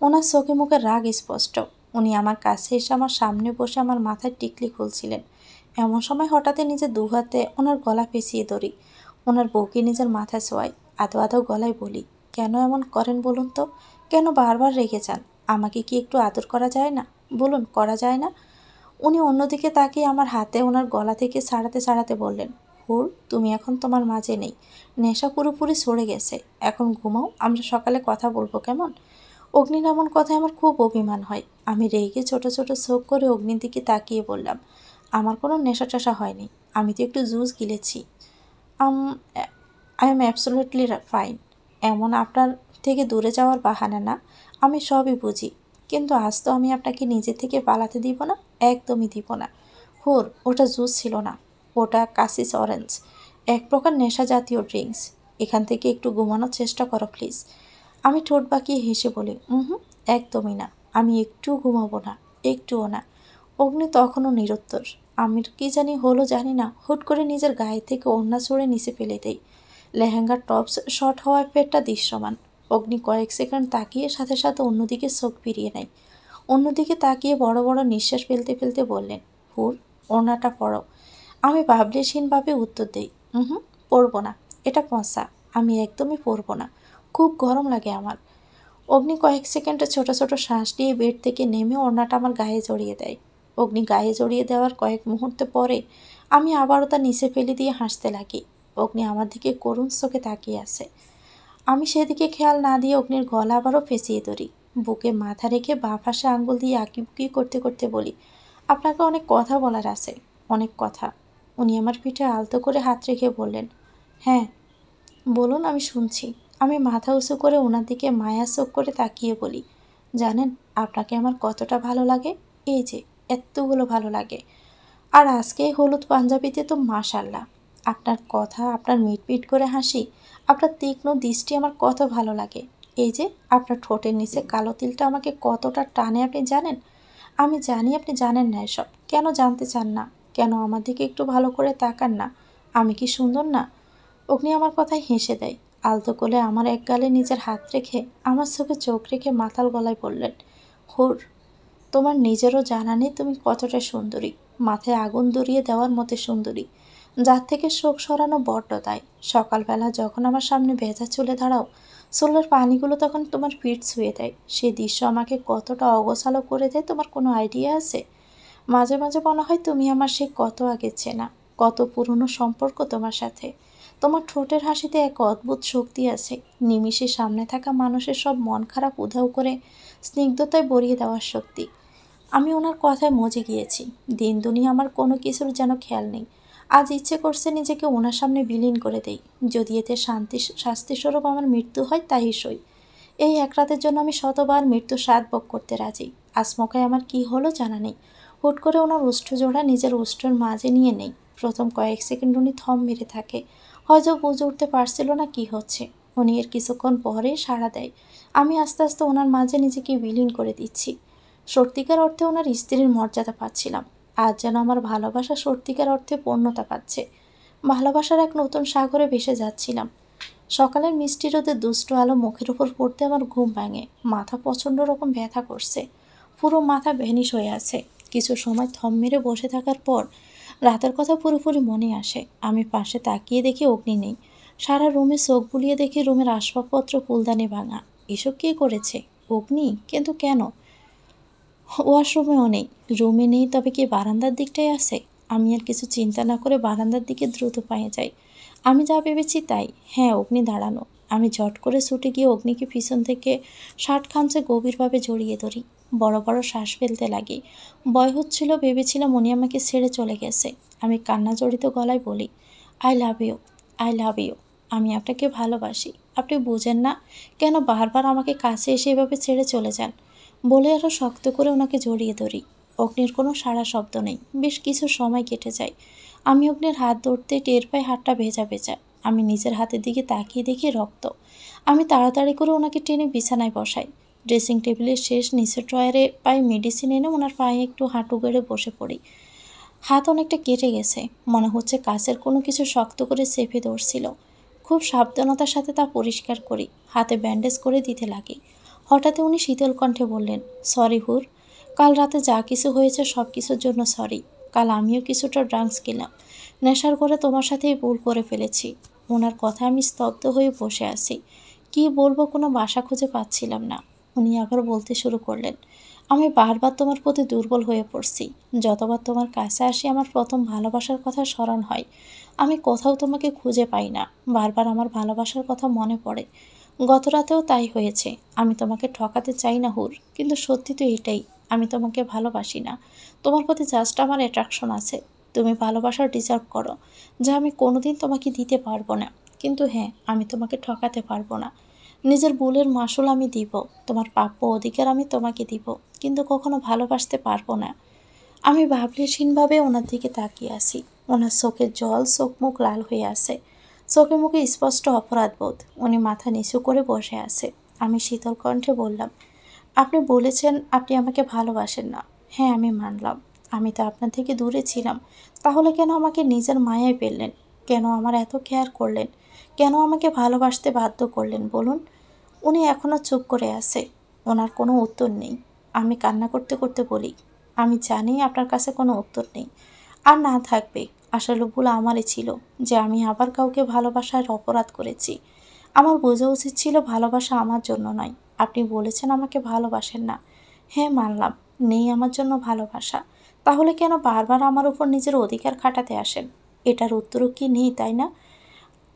ওনার চোখে মুখে রাগ স্পষ্ট। উনি আমার কাছে এসে আমার সামনে বসে আমার মাথায় টিকলি খুলছিলেন। এমন সময় হঠাৎই নিজের দু হাতে ওনার গলা পেঁচিয়ে ধরি। ওনার বউকে নিজের মাথায় শোয়াই। আদো আদো গলায় বলি, কেন এমন করেন বলুন তো? কেন বারবার রেগে যান? আমাকে কি একটু আদর করা যায় না? বলুন, করা যায় না? উনি অন্যদিকে তাকিয়ে আমার হাতে ওনার গলা থেকে ছাড়াতে ছাড়াতে বললেন, হুর, তুমি এখন তোমার মাঝে নেই। নেশা পুরোপুরি সরে গেছে। এখন ঘুমাও, আমরা সকালে কথা বলবো, কেমন? অগ্নির এমন কথায় আমার খুব অভিমান হয়। আমি রেগে ছোট ছোট চোখ করে অগ্নির দিকে তাকিয়ে বললাম, আমার কোনো নেশা টেশা হয়নি। আমি তো একটু জুস গিলেছি। Um I am absolutely fine. এমন আপনার থেকে দূরে যাওয়ার বাহানা না, আমি সবই বুঝি। কিন্তু আজ তো আমি আপনাকে নিজে থেকে পালাতে দিব না, একদমই দিব না। হুর, ওটা জুস ছিল না, ওটা কাসিস অরেঞ্জ, এক প্রকার নেশা জাতীয় ড্রিঙ্কস। এখান থেকে একটু ঘুমানোর চেষ্টা করো প্লিজ। আমি ঠোঁট বাঁকিয়ে হেসে বলি, হুম, একদমই না, আমি একটুও ঘুমাবো না, একটুও না। অগ্নি তখনও নিরুত্তর। আমি কি জানি হলো জানি না, হুট করে নিজের গায়ে থেকে ওড়না ছড়ে নিচে ফেলে দেই। লেহেঙ্গার টপস শর্ট হওয়ায় পেটটা দৃশ্যমান। অগ্নি কয়েক সেকেন্ড তাকিয়ে সাথে সাথে অন্যদিকে চোখ ফিরিয়ে নেয়। অন্যদিকে তাকিয়ে বড় বড় নিঃশ্বাস ফেলতে ফেলতে বললেন, হুর, ওড়নাটা পরো। আমি ভাবলেশহীনভাবে উত্তর দিই, হুম, পরবো না, এটা পচা, আমি একদমই পরবো না, খুব গরম লাগে আমার। অগ্নি কয়েক সেকেন্ডে ছোট ছোট শ্বাস নিয়ে বেড থেকে নেমে ওড়নাটা আমার গায়ে জড়িয়ে দেয়। অগ্নি গায়ে জড়িয়ে দেওয়ার কয়েক মুহূর্ত পরে আমি আবারও তা নিচে ফেলে দিয়ে হাসতে লাগি। অগ্নি আমার দিকে করুণ চোখে তাকিয়ে আছে। আমি সেদিকে খেয়াল না দিয়ে অগ্নির গলা আবারও ফেঁসিয়ে ধরি। বুকে মাথা রেখে বাঁ পাশে আঙ্গুল দিয়ে আঁকিবুকি করতে করতে বলি, আপনাকে অনেক কথা বলার আছে, অনেক কথা। উনি আমার পিঠে আলতো করে হাত রেখে বললেন, হ্যাঁ বলুন, আমি শুনছি। আমি মাথা উঁচু করে ওনার দিকে মায়া চোখ করে তাকিয়ে বলি, জানেন আপনাকে আমার কতটা ভালো লাগে? এই যে এতগুলো ভালো লাগে। আর আজকে এই হলুদ পাঞ্জাবিতে তো মাশাল্লাহ। আপনার কথা, আপনার মিটমিট করে হাসি, আপনার তীক্ষ্ণ দৃষ্টি আমার কত ভালো লাগে। এই যে আপনার ঠোঁটের নিচে কালো তিলটা আমাকে কতটা টানে আপনি জানেন? আমি জানি আপনি জানেন না এসব। কেন জানতে চান না? কেন আমার দিকে একটু ভালো করে তাকান না? আমি কি সুন্দর না? অগ্নি আমার কথায় হেসে দেয়। আলতো কোলে আমার এক গালে নিজের হাত রেখে আমার চোখে চোখ রেখে মাতাল গলায় বললেন, হুর, তোমার নিজেরও জানা নেই তুমি কতটা সুন্দরী, মাথায় আগুন ধরিয়ে দেওয়ার মতো সুন্দরী, যার থেকে শোক সরানো বড্ড তাই। সকালবেলা যখন আমার সামনে ভেজা চুলে দাঁড়াও, চুলের পানিগুলো তখন তোমার পিঠ ছুঁয়ে দেয়, সেই দৃশ্য আমাকে কতটা অগোছালো করে দেয় তোমার কোনো আইডিয়া আছে? মাঝে মাঝে মনে হয় তুমি আমার সেই কত আগে চেনা, কত পুরনো সম্পর্ক তোমার সাথে। তোমার ঠোঁটের হাসিতে এক অদ্ভুত শক্তি আছে, নিমিষে সামনে থাকা মানুষের সব মন খারাপ উধাও করে স্নিগ্ধতায় ভরিয়ে দেওয়ার শক্তি। আমি ওনার কথায় মজে গিয়েছি। দিন দুনিয়া আমার কোনো কিছুর যেন খেয়াল নেই। আজ ইচ্ছে করছে নিজেকে ওনার সামনে বিলীন করে দেই। যদি এতে শাস্তিস্বরূপ আমার মৃত্যু হয় তাই সই। এই এক রাতের জন্য আমি শতবার মৃত্যু স্বাদ ভোগ করতে রাজি। আচমকায় আমার কি হলো জানা নেই। হুট করে ওনার ওষ্ঠজোড়া নিজের ওষ্ঠের মাঝে নিয়ে নেই। প্রথম কয়েক সেকেন্ড উনি থম মেরে থাকে, হয়তো বুঝে উঠতে পারছিল না কি হচ্ছে। উনি এর কিছুক্ষণ পরে সাড়া দেয়। আমি আস্তে আস্তে ওনার মাঝে নিজেকে বিলীন করে দিচ্ছি। সত্যিকার অর্থে ওনার স্ত্রীর মর্যাদা পাচ্ছিলাম। আজ যেন আমার ভালোবাসা সত্যিকার অর্থে পূর্ণতা পাচ্ছে। ভালোবাসার এক নতুন সাগরে ভেসে যাচ্ছিলাম। সকালের মিষ্টি রোদে দুষ্ট আলো মুখের উপর পড়তে আমার ঘুম ভাঙে। মাথা প্রচণ্ড রকম ব্যথা করছে, পুরো মাথা ভ্যানিশ হয়ে আছে। কিছু সময় থম মেরে বসে থাকার পর রাতের কথা পুরোপুরি মনে আসে। আমি পাশে তাকিয়ে দেখি অগ্নি নেই। সারা রুমে চোখ বুলিয়ে দেখি রুমের আসবাবপত্র ফুলদানি ভাঙা। এসব কে করেছে? অগ্নি? কিন্তু কেন? ওয়াশরুমেও নেই, রুমে নেই, তবে কি বারান্দার দিকটাই আছে? আমি আর কিছু চিন্তা না করে বারান্দার দিকে দ্রুত পায়ে যাই। আমি যা ভেবেছি তাই। হ্যাঁ, অগ্নি দাঁড়ানো। আমি ঝট করে ছুটে গিয়ে অগ্নিকে পিছন থেকে শার্ট খামচে গভীরভাবে জড়িয়ে ধরি। বড় বড় শ্বাস ফেলতে লাগি। ভয় হচ্ছিল, ভেবেছিলাম উনি আমাকে ছেড়ে চলে গেছে। আমি কান্না জড়িত গলায় বলি, I love you, I love you. আমি আপনাকে ভালোবাসি। আপনি বুঝেন না কেন বারবার আমাকে কাছে এসে এভাবে ছেড়ে চলে যান? বলে আরও শক্ত করে ওনাকে জড়িয়ে ধরি। অগ্নির কোনো সাড়া শব্দ নেই। বেশ কিছু সময় কেটে যায়। আমি অগ্নির হাত ধরতে টের পাই হাতটা ভেজা ভেজা। আমি নিজের হাতের দিকে তাকিয়ে দেখি রক্ত। আমি তাড়াতাড়ি করে ওনাকে টেনে বিছানায় বসাই। ড্রেসিং টেবিলের শেষ নিচের ড্রয়ারে পাই মেডিসিন এনে ওনার পায়ে একটু হাঁটু গেড়ে বসে পড়ি। হাত অনেকটা কেটে গেছে, মনে হচ্ছে কাছের কোনো কিছু শক্ত করে চেপে ধরছিল। খুব সাবধানতার সাথে তা পরিষ্কার করি, হাতে ব্যান্ডেজ করে দিতে লাগি। হঠাৎ উনি শীতল কণ্ঠে বললেন, সরি হুর, কাল রাতে যা কিছু হয়েছে সব কিছুর জন্য সরি। কাল আমিও কিছুটা ড্রাগস খেলাম, নেশার করে তোমার সাথেই ভুল করে ফেলেছি। ওনার কথা আমি স্তব্ধ হয়ে বসে আছি। কি বলবো কোনো ভাষা খুঁজে পাচ্ছিলাম না। উনি আবার বলতে শুরু করলেন, আমি বারবার তোমার প্রতি দুর্বল হয়ে পড়ছি। যতবার তোমার কাছে আসি আমার প্রথম ভালোবাসার কথা স্মরণ হয়। আমি কোথাও তোমাকে খুঁজে পাই না। বারবার আমার ভালোবাসার কথা মনে পড়ে। গত রাতেও তাই হয়েছে। আমি তোমাকে ঠকাতে চাই না হুর, কিন্তু সত্যি তো এটাই, আমি তোমাকে ভালোবাসি না। তোমার প্রতি জাস্ট আমার অ্যাট্রাকশন আছে। তুমি ভালোবাসা ডিজার্ভ করো, যা আমি কোনোদিন তোমাকে দিতে পারবো না। কিন্তু হ্যাঁ, আমি তোমাকে ঠকাতে পারবো না। নিজের ভুলের মাসুল আমি দিব, তোমার প্রাপ্য অধিকার আমি তোমাকে দিব, কিন্তু কখনো ভালোবাসতে পারবো না। আমি ভাবলেশীনভাবে ওনার দিকে তাকিয়ে আছি। ওনার চোখের জল, চোখ মুখ লাল হয়ে আছে। চোখে মুখে স্পষ্ট অপরাধ বোধ। উনি মাথা নিচু করে বসে আছে। আমি শীতল কণ্ঠে বললাম, আপনি বলেছেন আপনি আমাকে ভালোবাসেন না। হ্যাঁ, আমি মানলাম। আমি তো আপনার থেকে দূরে ছিলাম। তাহলে কেন আমাকে নিজের মায়ায় পেলেন? কেন আমার এত কেয়ার করলেন? কেন আমাকে ভালোবাসতে বাধ্য করলেন বলুন? উনি এখনও চুপ করে আছে। ওনার কোনো উত্তর নেই। আমি কান্না করতে করতে বলি, আমি জানি আপনার কাছে কোনো উত্তর নেই, আর না থাকবে। আসলে ভুল আমারই ছিল যে আমি আবার কাউকে ভালোবাসার অপরাধ করেছি। আমার বোঝা উচিত ছিল ভালোবাসা আমার জন্য নয়। আপনি বলেছেন আমাকে ভালোবাসেন না। হ্যাঁ, মানলাম, নেই আমার জন্য ভালোবাসা। তাহলে কেন বারবার আমার উপর নিজের অধিকার খাটাতে আসেন? এটার উত্তরও কি নেই, তাই না?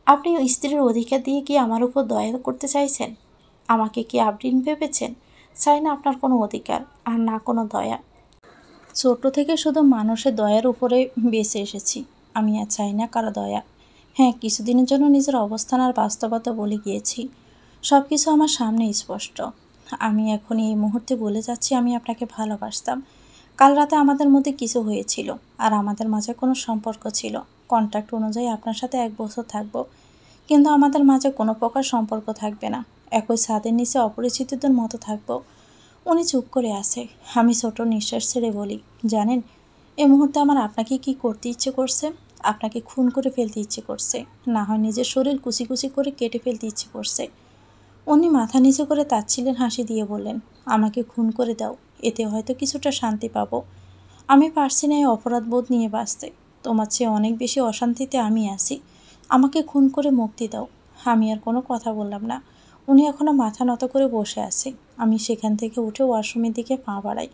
আপনি স্ত্রীর অধিকার দিয়ে কি আমার উপর দয়া করতে চাইছেন? আমাকে কি আপনি ভেবেছেন? চাই না আপনার কোনো অধিকার, আর না কোনো দয়া। ছোট থেকে শুধু মানুষের দয়ার উপরে বেঁচে এসেছি। আমি আর চাই না কারো দয়া। হ্যাঁ, কিছুদিনের জন্য নিজের অবস্থান আর বাস্তবতা বলে গিয়েছি। সব কিছু আমার সামনে স্পষ্ট। আমি এখন এই মুহূর্তে বলে যাচ্ছি আমি আপনাকে ভালোবাসতাম। কাল রাতে আমাদের মধ্যে কিছু হয়েছিল, আর আমাদের মাঝে কোনো সম্পর্ক ছিল। কন্ট্রাক্ট অনুযায়ী আপনার সাথে 1 বছর থাকবো, কিন্তু আমাদের মাঝে কোনো প্রকার সম্পর্ক থাকবে না। একই ছাদের নিচে অপরিচিতদের মতো থাকবো। উনি চুপ করে আছে। আমি ছোট নিঃশ্বাস ছেড়ে বলি, জানেন, এই মুহূর্তে আমার আপনাকে কি করতে ইচ্ছে করছে? আপনাকে খুন করে ফেলতে ইচ্ছে করছে, না হয় নিজের শরীর কুচি কুচি করে কেটে ফেলতে ইচ্ছে করছে। উনি মাথা নিচু করে তাচ্ছিলেন হাসি দিয়ে বললেন, আমাকে খুন করে দাও, এতে হয়তো কিছুটা শান্তি পাবো। আমি পারছি না এই অপরাধবোধ নিয়ে বাঁচতে। তোমার চেয়ে অনেক বেশি অশান্তিতে আমি আছি। আমাকে খুন করে মুক্তি দাও। আমি আর কোনো কথা বললাম না। উনি এখনও মাথা নত করে বসে আছে। আমি সেখান থেকে উঠে ওয়াশরুমের দিকে পা বাড়াই।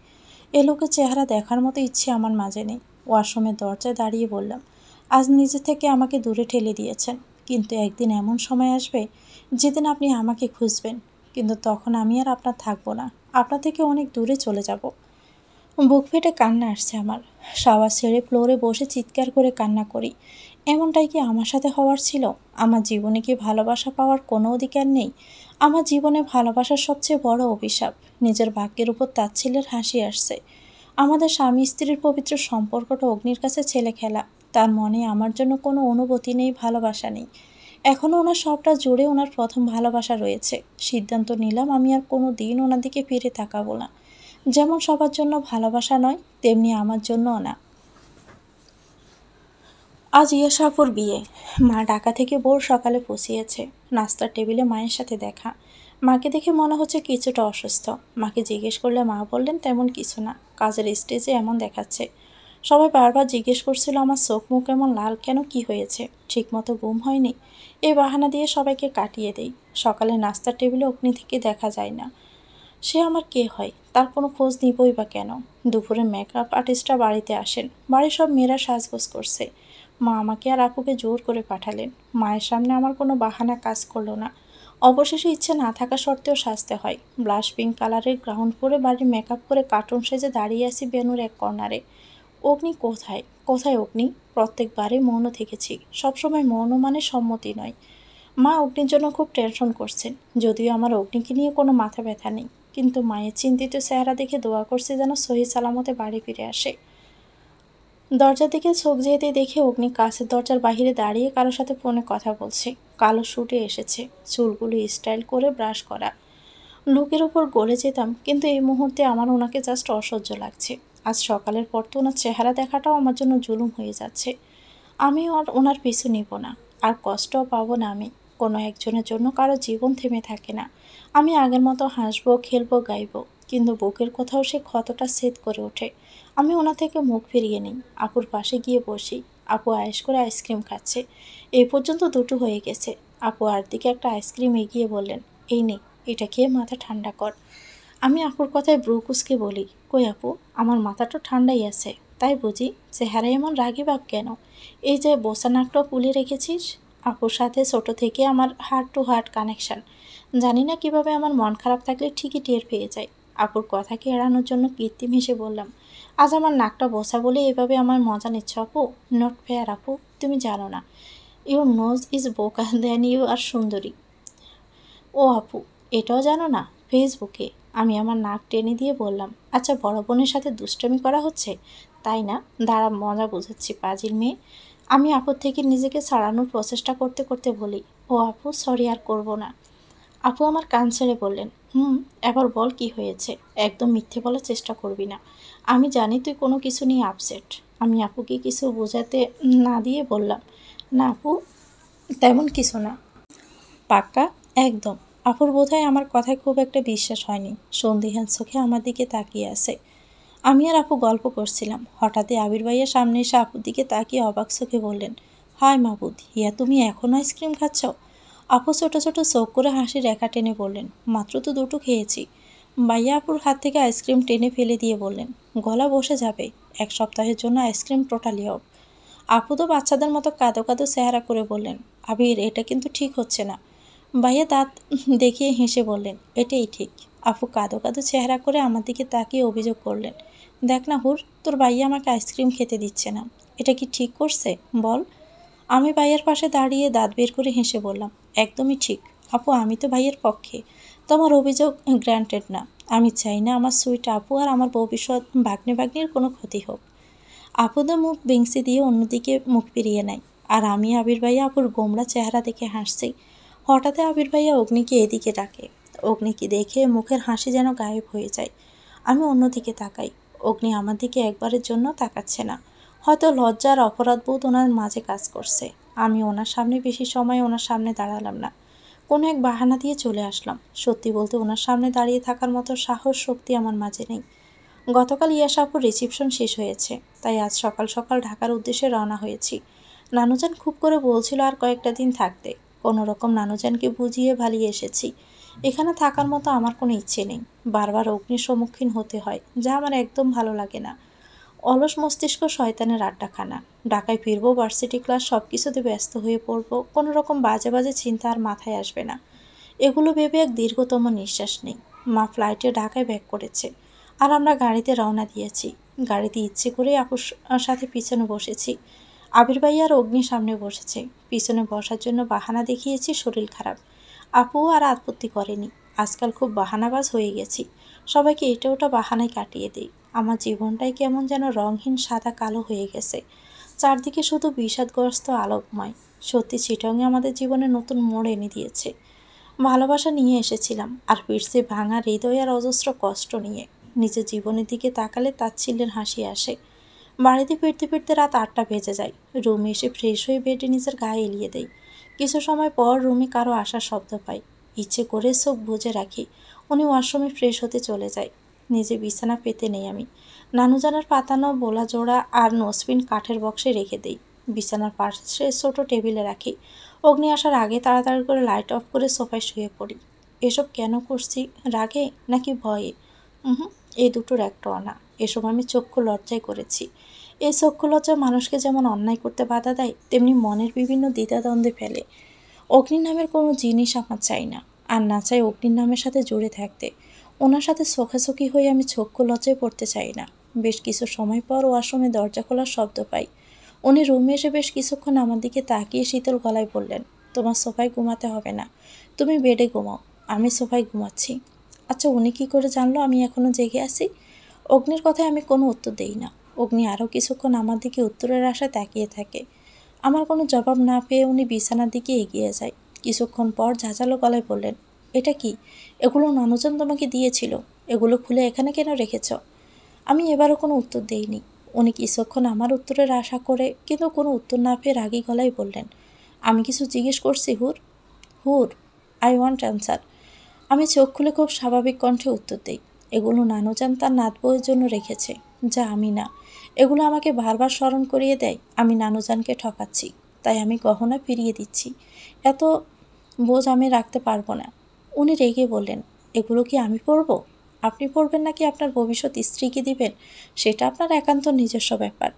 এ লোকের চেহারা দেখার মতো ইচ্ছে আমার মাঝে নেই। ওয়াশরুমের দরজায় দাঁড়িয়ে বললাম, আজ নিজে থেকে আমাকে দূরে ঠেলে দিয়েছেন, কিন্তু একদিন এমন সময় আসবে যেদিন আপনি আমাকে খুঁজবেন, কিন্তু তখন আমি আর আপনার থাকবো না। আপনার থেকে অনেক দূরে চলে যাব। বুক ফেটে কান্না আসছে আমার। শাওয়ার ছেড়ে ফ্লোরে বসে চিৎকার করে কান্না করি। এমনটাই কি আমার সাথে হওয়ার ছিল? আমার জীবনে কি ভালোবাসা পাওয়ার কোনো অধিকার নেই? আমার জীবনে ভালোবাসার সবচেয়ে বড় অভিশাপ। নিজের ভাগ্যের উপর তাচ্ছিল্যের হাসি আসছে। আমাদের স্বামী স্ত্রীর পবিত্র সম্পর্কটা অগ্নির কাছে ছেলে খেলা। তার মনে আমার জন্য কোনো অনুভূতি নেই, ভালোবাসা নেই। এখনও ওনার সবটা জুড়ে ওনার প্রথম ভালোবাসা রয়েছে। সিদ্ধান্ত নিলাম আমি আর কোনো দিন ওনার দিকে ফিরে তাকাবো না। যেমন সবার জন্য ভালোবাসা নয়, তেমনি আমার জন্যও না। আজ ইয়াসাপুর বিয়ে। মা ঢাকা থেকে ভোর সকালে পৌঁছিয়েছে। নাস্তার টেবিলে মায়ের সাথে দেখা। মাকে দেখে মনে হচ্ছে কিছুটা অসুস্থ। মাকে জিজ্ঞেস করলে মা বললেন তেমন কিছু না, কাজের স্টেজে এমন দেখাচ্ছে। সবাই বারবার জিজ্ঞেস করছিল আমার চোখ মুখ কেমন লাল, কেন, কি হয়েছে, ঠিকমতো ঘুম হয়নি। এই বাহানা দিয়ে সবাইকে কাটিয়ে দেই। সকালে নাস্তার টেবিলে অগ্নি থেকে দেখা যায় না। সে আমার কে হয়, তার কোনো খোঁজ নিবই বা কেন। দুপুরে মেকআপ আর্টিস্টরা বাড়িতে আসেন, বাড়ির সব মেয়েরা সাজগোজ করছে। মা আমাকে আর আপুকে জোর করে পাঠালেন। মায়ের সামনে আমার কোনো বাহানা কাজ করলো না। অবশেষে ইচ্ছে না থাকা সত্ত্বেও সাজতে হয়। ব্লাশ পিঙ্ক কালারের গ্রাউন্ড পরে বাড়ির মেকআপ করে কার্টুন সেজে দাঁড়িয়ে আছি বেনুর এক কর্নারে। অগ্নি কোথায়, কোথায় অগ্নি? প্রত্যেকবারই মৌন থেকেছি, সবসময় মৌন মানে সম্মতি নয়। মা অগ্নির জন্য খুব টেনশন করছেন, যদিও আমার অগ্নিকে নিয়ে কোনো মাথা ব্যথা নেই। কিন্তু মায়ের চিন্তিত চেহারা দেখে দোয়া করছে যেন সহি সালামতে বাড়ি ফিরে আসে। দরজার দিকে চোখ যেতে দেখে অগ্নি কাছের দরজার বাহিরে দাঁড়িয়ে কারোর সাথে ফোনে কথা বলছে। কালো শুটে এসেছে, চুলগুলো স্টাইল করে ব্রাশ করা। লোকের ওপর গলে যেতাম, কিন্তু এই মুহূর্তে আমার ওনাকে জাস্ট অসহ্য লাগছে। আজ সকালের পর তো ওনার চেহারা দেখাটাও আমার জন্য জুলুম হয়ে যাচ্ছে। আমি আর ওনার পিছু নিব না, আর কষ্টও পাবো না আমি। কোনো একজনের জন্য কারো জীবন থেমে থাকে না। আমি আগের মতো হাসবো, খেলবো, গাইবো, কিন্তু বুকের কোথাও সে ক্ষতটা ছেদ করে ওঠে। আমি ওনা থেকে মুখ ফিরিয়ে নিই, আপুর পাশে গিয়ে বসি। আপু আয়েশ করে আইসক্রিম খাচ্ছে। এই পর্যন্ত দুটো হয়ে গেছে। আপু আর দিকে একটা আইসক্রিম এগিয়ে বললেন, এই নে, এটা খেয়ে মাথা ঠান্ডা কর। আমি আপুর কথায় ব্রু কুঁচকে বলি, কই আপু, আমার মাথা তো ঠান্ডাই আছে, তাই বুঝি চেহারায় এমন রাগী ভাব কেন? এই যে বোসা নাকটাও পুলে রেখেছিস। আপুর সাথে ছোট থেকে আমার হার্ট টু হার্ট কানেকশান। জানি না কিভাবে আমার মন খারাপ থাকলে ঠিকই টের পেয়ে যায়। আপুর কথাকে এড়ানোর জন্য কৃত্রিম হেসে বললাম, আজ আমার নাকটা বসা বলে এভাবে আমার মজা নিচ্ছ আপু? নট ফেয়ার আপু, তুমি জানো না, ইউর নোজ ইজ বোকা দেন ইউ আর সুন্দরী। ও আপু, এটাও জানো না? ফেসবুকে। আমি আমার নাক টেনে দিয়ে বললাম, আচ্ছা বড় বোনের সাথে দুষ্টামি করা হচ্ছে তাই না? দাঁড়া, মজা বোঝাচ্ছি পাজির মেয়ে। আমি আপুর থেকে নিজেকে ছাড়ানোর প্রচেষ্টা করতে করতে বলি, ও আপু সরি, আর করব না। আপু আমার কান ছেড়ে বললেন, এবার বল কি হয়েছে, একদম মিথ্যে বলার চেষ্টা করবি না। আমি জানি তুই কোনো কিছু নিয়ে আপসেট। আমি আপুকে কিছু বোঝাতে না দিয়ে বললাম, না আপু, তেমন কিছু না। পাক্কা? একদম। আপুর বোধহয় আমার কথায় খুব একটা বিশ্বাস হয়নি। সন্দিহান চোখে আমার দিকে তাকিয়ে আছে। আমি আর আপু গল্প করছিলাম, হঠাৎই আবির ভাইয়া সামনে এসে আপুর দিকে তাকিয়ে অবাক চোখে বললেন, হায় মাবুদ, হিয়া তুমি এখনও আইসক্রিম খাচ্ছ? আপু ছোট ছোট চোখ করে হাসির রেখা টেনে বললেন, মাত্র তো দুটো খেয়েছি। ভাইয়া আপুর হাত থেকে আইসক্রিম টেনে ফেলে দিয়ে বললেন, গলা বসে যাবে, 1 সপ্তাহের জন্য আইসক্রিম টোটালি অফ। আপু তো বাচ্চাদের মতো কাঁদো কাঁদো চেহারা করে বললেন, আবির এটা কিন্তু ঠিক হচ্ছে না। ভাইয়া দাঁত দেখিয়ে হেসে বললেন, এটাই ঠিক। আপু কাঁদো কাঁদো চেহারা করে আমার দিকে তাকিয়ে অভিযোগ করলেন, দেখ না হুর, তোর ভাইয়া আমাকে আইসক্রিম খেতে দিচ্ছে না, এটা কি ঠিক করছে বল? আমি ভাইয়ের পাশে দাঁড়িয়ে দাঁত বের করে হেসে বললাম, একদমই ঠিক আপু, আমি তো ভাইয়ের পক্ষে। তোমার অভিযোগ গ্র্যান্টেড না। আমি চাই না আমার সুইট আপু আর আমার ভবিষ্যৎ ভাগ্নির কোনো ক্ষতি হোক। আপু তো মুখ বেংসি দিয়ে অন্যদিকে মুখ ফিরিয়ে নেয়, আর আমি আবির ভাইয়া আপুর গোমড়া চেহারা দেখে হাসছি। হঠাৎ আবির ভাইয়া অগ্নিকে এদিকে ডাকে। অগ্নিকে দেখে মুখের হাসি যেন গায়েব হয়ে যায়। আমি অন্যদিকে তাকাই। অগ্নি আমার দিকে একবারের জন্য তাকাচ্ছে না। হয়তো লজ্জা আর অপরাধবোধ ওনার মাঝে কাজ করছে। আমি ওনার সামনে বেশি সময় ওনার সামনে দাঁড়ালাম না। কোনো এক বাহানা দিয়ে চলে আসলাম। সত্যি বলতে ওনার সামনে দাঁড়িয়ে থাকার মতো সাহস শক্তি আমার মাঝে নেই। গতকাল ইয়াশা আপুর রিসিপশন শেষ হয়েছে, তাই আজ সকাল সকাল ঢাকার উদ্দেশ্যে রওনা হয়েছি। নানুজান খুব করে বলছিল আর কয়েকটা দিন থাকতে। কোনো রকম নানুজানকে বুঝিয়ে ভালিয়ে এসেছি। এখানে থাকার মতো আমার কোনো ইচ্ছে নেই। বারবার অগ্নির সম্মুখীন হতে হয়, যা আমার একদম ভালো লাগে না। অলস মস্তিষ্ক শয়তানের আড্ডাখানা। ঢাকায় ফিরবো, ভার্সিটি ক্লাস, সব কিছুতে ব্যস্ত হয়ে পড়বো, কোনো রকম বাজে বাজে চিন্তা আর মাথায় আসবে না। এগুলো ভেবে এক দীর্ঘতম নিঃশ্বাস নেই। মা ফ্লাইটে ঢাকায় ব্যাক করেছে, আর আমরা গাড়িতে রওনা দিয়েছি। গাড়িতে ইচ্ছে করে আপুর সাথে পিছনে বসেছি। আবির ভাই আর অগ্নির সামনে বসেছে। পিছনে বসার জন্য বাহানা দেখিয়েছি শরীর খারাপ। আপু আর আপত্তি করেনি। আজকাল খুব বাহানাবাজ হয়ে গেছি। সবাইকে এটা ওটা বাহানায় কাটিয়ে দিই। আমার জীবনটাই কেমন যেন রঙহীন সাদা কালো হয়ে গেছে। চারদিকে শুধু বিষাদগ্রস্ত আলোকময়। সত্যি চিটংয়ে আমাদের জীবনে নতুন মোড় এনে দিয়েছে। ভালোবাসা নিয়ে এসেছিলাম, আর ফিরছে ভাঙা হৃদয় আর অজস্র কষ্ট নিয়ে। নিজের জীবনের দিকে তাকালে তাচ্ছিল্যের হাসি আসে। বাড়িতে ফিরতে ফিরতে রাত 8টা বেজে যায়। রুমে এসে ফ্রেশ হয়ে বেডে নিজের গায়ে এলিয়ে দেই। কিছু সময় পর রুমে কারো আসার শব্দ পাই। ইচ্ছে করে চোখ বুজে রাখি। উনি ওয়াশরুমে ফ্রেশ হতে চলে যায়। নিজে বিছানা পেতে নেই আমি। নানুজানের পাতানো বোলা জোড়া আর নোসপিন কাঠের বক্সে রেখে দিই। বিছানার পাশে ছোট টেবিলে রাখি। অগ্নি আসার আগে তাড়াতাড়ি করে লাইট অফ করে সোফায় শুয়ে পড়ি। এসব কেন করছি? রাগে নাকি ভয়ে? হুম, এই দুটোর একটাও না। এসব আমি চক্ষু লজ্জায় করেছি। এই চক্ষু লজ্জা মানুষকে যেমন অন্যায় করতে বাধা দেয়, তেমনি মনের বিভিন্ন দ্বিধাদ্বন্দ্বে ফেলে। অগ্নি নামের কোনো জিনিস আমার চাই না, আর না চাই অগ্নির নামের সাথে জুড়ে থাকতে। ওনার সাথে চোখাচোখি হয়ে আমি চক্ষু লজ্জায় পড়তে চাই না। বেশ কিছু সময় পর ওয়াশরুমে দরজা খোলার শব্দ পাই। উনি রুমে এসে বেশ কিছুক্ষণ আমার দিকে তাকিয়ে শীতল গলায় বললেন, তোমার সোফায় ঘুমাতে হবে না, তুমি বেডে ঘুমাও। আমি সোফায় ঘুমাচ্ছি। আচ্ছা, উনি কী করে জানলো আমি এখনও জেগে আছি? অগ্নির কথায় আমি কোনো উত্তর দেই না। অগ্নি আরও কিছুক্ষণ আমার দিকে উত্তরের আশায় তাকিয়ে থাকে। আমার কোনো জবাব না পেয়ে উনি বিছানার দিকে এগিয়ে যায়। কিছুক্ষণ পর ঝাঁঝালো গলায় বললেন, এটা কি? এগুলো নানুজন তোমাকে দিয়েছিল? এগুলো খুলে এখানে কেন রেখেছ? আমি এবারও কোনো উত্তর দেইনি। উনি কিছুক্ষণ আমার উত্তরের আশা করে কিন্তু কোনো উত্তর না পেয়ে রাগী গলায় বললেন, আমি কিছু জিজ্ঞেস করছি হুর? হুর, আই ওয়ান্ট অ্যান্সার। আমি চোখ খুলে খুব স্বাভাবিক কণ্ঠে উত্তর দিই, এগুলো নানুজান তার নাত বউয়ের জন্য রেখেছে, যা আমি না। এগুলো আমাকে বারবার স্মরণ করিয়ে দেয় আমি নানুজানকে ঠকাচ্ছি, তাই আমি গহনা ফিরিয়ে দিচ্ছি। এত বোঝ আমি রাখতে পারবো না। উনি রেগে বললেন, এগুলো কি আমি পরবো? আপনি পরবেন নাকি আপনার ভবিষ্যৎ স্ত্রীকে দিবেন, সেটা আপনার একান্ত নিজস্ব ব্যাপার।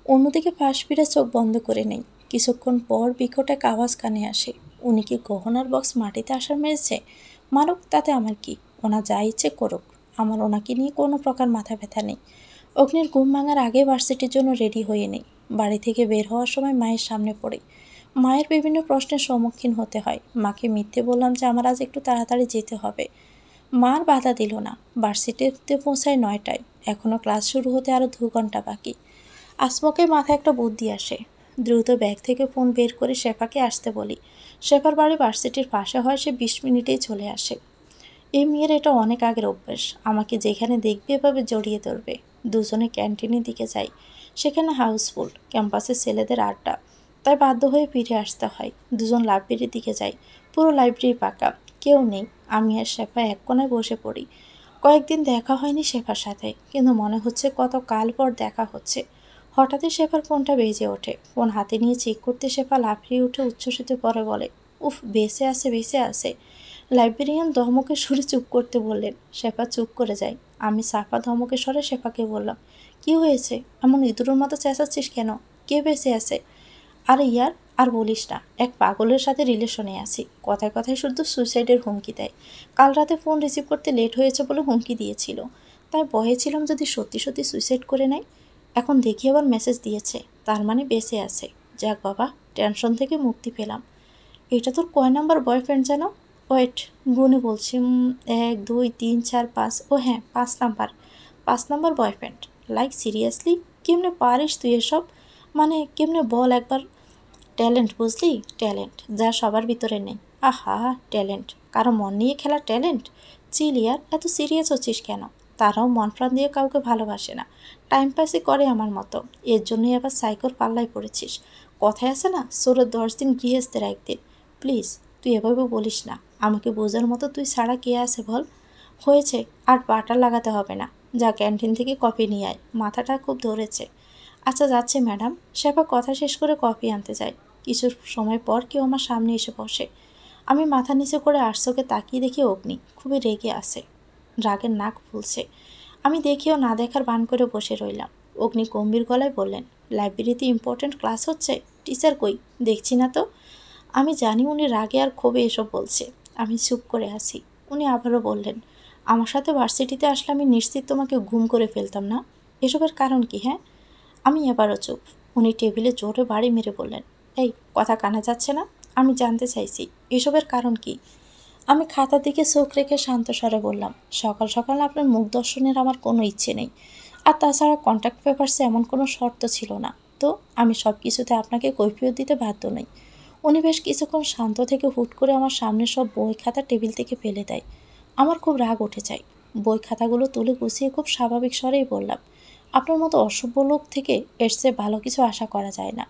অন্যদিকে পাশ ফিরে চোখ বন্ধ করে নেই। কিছুক্ষণ পর বিকট এক আওয়াজ কানে আসে। উনি কি গহনার বক্স মাটিতে আসার মেরেছে? মারুক, তাতে আমার কি? ওনা যা ইচ্ছে করুক, আমার ওনাকে নিয়ে কোনো প্রকার মাথা ব্যথা নেই। অগ্নির ঘুম ভাঙার আগে ভার্সিটির জন্য রেডি হয়ে নেই। বাড়ি থেকে বের হওয়ার সময় মায়ের সামনে পড়ে। মায়ের বিভিন্ন প্রশ্নের সম্মুখীন হতে হয়। মাকে মিথ্যে বললাম যে আমার আজ একটু তাড়াতাড়ি যেতে হবে। মার বাধা দিল না। ভার্সিটিতে পৌঁছায় 9টায়। এখনও ক্লাস শুরু হতে আরও 2 ঘন্টা বাকি। আসমকের মাথায় একটা বুদ্ধি আসে। দ্রুত ব্যাগ থেকে ফোন বের করে শেফাকে আসতে বলি। শেফার বাড়ি ভার্সিটির পাশে হয়, সে 20 মিনিটেই চলে আসে। এই মেয়ের এটা অনেক আগের অভ্যেস, আমাকে যেখানে দেখবে এভাবে জড়িয়ে ধরবে। দুজনে ক্যান্টিনের দিকে যাই। সেখানে হাউসফুল, ক্যাম্পাসে ছেলেদের আড্ডা, তাই বাধ্য হয়ে ফিরে আসতে হয়। দুজন লাইব্রেরির দিকে যাই। পুরো লাইব্রেরি ফাঁকা, কেউ নেই। আমি আর শেফা এক কোণায় বসে পড়ি। কয়েকদিন দেখা হয়নি শেফার সাথে, কিন্তু মনে হচ্ছে কত কাল পর দেখা হচ্ছে। হঠাৎই শেফার ফোনটা বেজে ওঠে। ফোন হাতে নিয়ে চেক করতে শেফা লাফিয়ে উঠে উচ্ছ্বসিত পরে বলে, উফ, বেঁচে আছে, বেঁচে আছে। লাইব্রেরিয়ান ধমকের সুরে চুপ করতে বললেন। শেফা চুপ করে যায়। আমি সাফা ধমকের স্বরে শেফাকে বললাম, কি হয়েছে? এমন ইঁদুরের মতো চেঁচাচ্ছিস কেন? কে বেঁচে আছে? আরে ইয়ার, আর বলিস না, এক পাগলের সাথে রিলেশনে আছি। কথায় কথায় শুধু সুইসাইডের হুমকি দেয়। কাল রাতে ফোন রিসিভ করতে লেট হয়েছে বলে হুমকি দিয়েছিল। তাই ভয়ে ছিলাম যদি সত্যি সত্যি সুইসাইড করে নেয়। এখন দেখি আবার মেসেজ দিয়েছে, তার মানে বেঁচে আছে। যাক বাবা, টেনশন থেকে মুক্তি পেলাম। এটা তোর কয় নাম্বার বয়ফ্রেন্ড যেন? ওয়েট, গুনে বলছি, 1 2 3 4 5। ও হ্যাঁ, 5 number. 5 number boyfriend? Like seriously? কেমনে পারিস তুই এসব? মানে কেমনে বল একবার। ট্যালেন্ট, বুঝলি? ট্যালেন্ট, যা সবার ভিতরে নেই। আহা, ট্যালেন্ট, কারো মন নিয়ে খেলা ট্যালেন্ট? চিল ইয়ার, এত সিরিয়াস হচ্ছিস কেন? তারাও মন প্রাণ দিয়ে কাউকে ভালোবাসে না, টাইম পাসই করে আমার মতো। এর জন্যই আবার সাইকোর পাল্লায় পড়েছিস। কথায় আছে না, ষোলোর 10 দিন গৃহস্থের 1 দিন। প্লিজ, তুই এভাবে বলিস না। আমাকে বোঝার মতো তুই ছাড়া কে আছে বল? হয়েছে, আর বাটার লাগাতে হবে না। যা ক্যান্টিন থেকে কফি নিয়ে আয়, মাথাটা খুব ধরেছে। আচ্ছা যাচ্ছি ম্যাডাম। শেফা কথা শেষ করে কফি আনতে যায়। কিছু সময় পর কেউ আমার সামনে এসে বসে। আমি মাথা নিচে করে আরশোকে তাকিয়ে দেখি অগ্নি খুবই রেগে আছে। রাগের নাক ফুলছে। আমি দেখিও না দেখার ভান করে বসে রইলাম। অগ্নি গম্ভীর গলায় বললেন, লাইব্রেরিতে ইম্পর্ট্যান্ট ক্লাস হচ্ছে? টিচার কই? দেখছি না তো। আমি জানি উনি রাগে আর ক্ষোভে এসব বলছে। আমি চুপ করে আছি। উনি আবারও বললেন, আমার সাথে ভার্সিটিতে আসলে আমি নিশ্চিত তোমাকে গুম করে ফেলতাম না। এসবের কারণ কি? হ্যাঁ? আমি এবারও চুপ। উনি টেবিলে জোরে বাড়ি মেরে বললেন, এই কথা কানে যাচ্ছে না? আমি জানতে চাইছি এসবের কারণ কি? আমি খাতার দিকে চোখ রেখে শান্ত স্বরে বললাম, সকাল সকাল আপনার মুখ দর্শনের আমার কোনো ইচ্ছে নেই। আর তাছাড়া কন্ট্যাক্ট পেপারসে এমন কোনো শর্ত ছিল না। তো আমি সব কিছুতে আপনাকে কৈফিয়ত দিতে বাধ্য নই। উনি বেশ কিছুক্ষণ শান্ত থেকে হুট করে আমার সামনে সব বই খাতা টেবিল থেকে ফেলে দেয়। আমার খুব রাগ উঠে যায়। বই খাতাগুলো তুলে গুছিয়ে খুব স্বাভাবিক স্বরেই বললাম, আপনার মতো অসভ্য লোক থেকে এর চেয়ে ভালো কিছু আশা করা যায় না।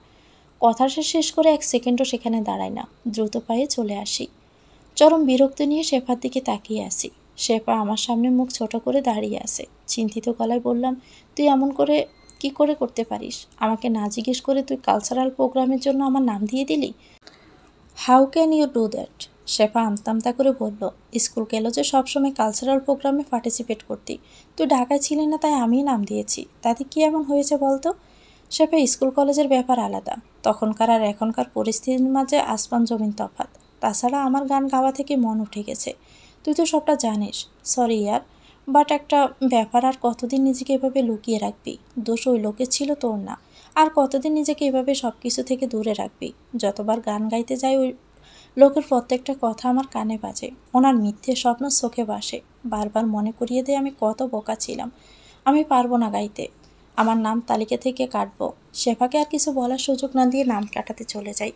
কথাটা শেষ করে 1 সেকেন্ডও সেখানে দাঁড়ায় না, দ্রুত পায়ে চলে আসি। চরম বিরক্তি নিয়ে শেফার দিকে তাকিয়ে আসি। শেফা আমার সামনে মুখ ছোট করে দাঁড়িয়ে আছে। চিন্তিত গলায় বললাম, তুই এমন করে কি করে করতে পারিস? আমাকে না জিজ্ঞেস করে তুই কালচারাল প্রোগ্রামের জন্য আমার নাম দিয়ে দিলি? How can you do that? Shefa আমতা আমতা করে বলল, স্কুল গেল যে সবসময় কালচারাল প্রোগ্রামে পার্টিসিপেট করতি। তুই ঢাকায় ছিলি না তাই আমিই নাম দিয়েছি। তাতে কি এমন হয়েছে বলতো? শেফা, স্কুল কলেজের ব্যাপার আলাদা। তখনকার আর এখনকার পরিস্থিতির মাঝে আসমান জমিন তফাৎ। তাছাড়া আমার গান গাওয়া থেকে মন উঠে গেছে। তুই তো সবটা জানিস। সরি ইয়ার, বাট একটা ব্যাপার, আর কতদিন নিজেকে এভাবে লুকিয়ে রাখবি? দোষ ওই লোকের ছিল, তোর না। আর কতদিন নিজেকে এভাবে সব কিছু থেকে দূরে রাখবি? যতবার গান গাইতে যাই ওই লোকের প্রত্যেকটা কথা আমার কানে বাজে। ওনার মিথ্যে স্বপ্ন চোখে ভাসে। বারবার মনে করিয়ে দেয় আমি কত বোকা ছিলাম। আমি পারবো না গাইতে। আমার নাম তালিকা থেকে কাটবো। শেফাকে আর কিছু বলার সুযোগ না দিয়ে নাম কাটাতে চলে যাই।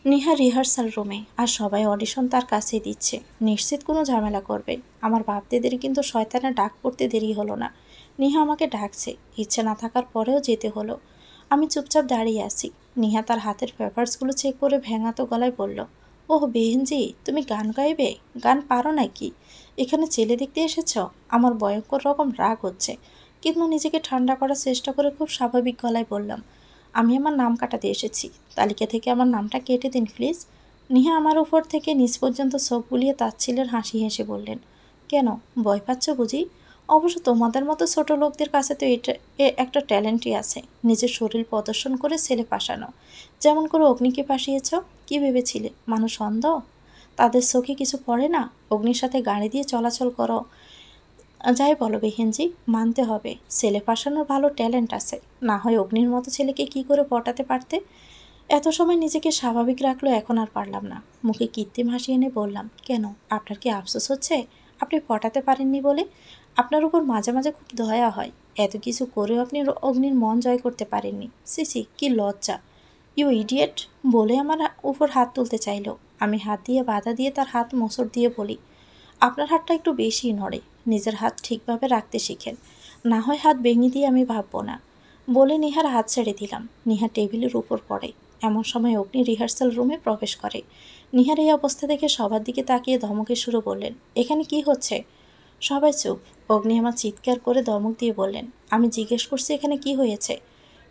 নিহা রিহার্সাল রুমে, আর সবাই অডিশন তার কাছেই দিচ্ছে। নিশ্চিত কোনো ঝামেলা করবে। আমার ভাবতে দেরি, কিন্তু শয়তানের ডাক পড়তে দেরি হলো না। নিহা আমাকে ডাকছে, ইচ্ছে না থাকার পরেও যেতে হলো। আমি চুপচাপ দাঁড়িয়ে আছি। নিহা তার হাতের পেপারসগুলো চেক করে ভেঙাতো গলায় বলল, ওহ বেহেনজি, তুমি গান গাইবে? গান পারো নাকি? এখানে ছেলে দেখতে এসেছ? আমার ভয়ঙ্কর রকম রাগ হচ্ছে, কিন্তু নিজেকে ঠান্ডা করার চেষ্টা করে খুব স্বাভাবিক গলায় বললাম, আমি আমার নাম কাটাতে এসেছি। তালিকা থেকে আমার নামটা কেটে দিন প্লিজ। নিহা আমার উপর থেকে নিচ পর্যন্ত চোখ বুলিয়ে তাচ্ছিলের হাসি হেসে বললেন, কেন, ভয় পাচ্ছ বুঝি? অবশ্য তোমাদের মতো ছোট লোকদের কাছে তো একটা ট্যালেন্টই আছে, নিজের শরীর প্রদর্শন করে ছেলে পাশানো। যেমন করে অগ্নিকে পাশিয়েছ। কি ভেবেছিলে মানুষ অন্ধ? তাদের চোখে কিছু পড়ে না? অগ্নির সাথে গাড়ি দিয়ে চলাচল করো। যাই বলো বেহেনজি, মানতে হবে ছেলে পাশানোর ভালো ট্যালেন্ট আছে। না হয় অগ্নির মতো ছেলেকে কি করে পটাতে পারতে? এত সময় নিজেকে স্বাভাবিক রাখলো, এখন আর পারলাম না। মুখে কৃত্রিম হাসি এনে বললাম, কেন, আপনার কি আফসোস হচ্ছে আপনি পটাতে পারেননি বলে? আপনার উপর মাঝে মাঝে খুব দয়া হয়। এত কিছু করেও আপনি অগ্নির মন জয় করতে পারেননি। সিসি, কি লজ্জা! You idiot! বলে আমার উপর হাত তুলতে চাইলো। আমি হাত দিয়ে বাধা দিয়ে তার হাত মোচড় দিয়ে বলি, আপনার হাতটা একটু বেশিই নড়ে। নিজের হাত ঠিকভাবে রাখতে শিখেন, না হয় হাত ভেঙে দিয়ে আমি ভাববো না। বলে নিহার হাত ছেড়ে দিলাম। নিহা টেবিলের উপর পড়ে। এমন সময় অগ্নি রিহার্সাল রুমে প্রবেশ করে। নিহার এই অবস্থা দেখে সবার দিকে তাকিয়ে ধমকে সুরে বললেন, এখানে কি হচ্ছে? সবাই চুপ। অগ্নি আমার চিৎকার করে ধমক দিয়ে বললেন, আমি জিজ্ঞেস করছি এখানে কি হয়েছে?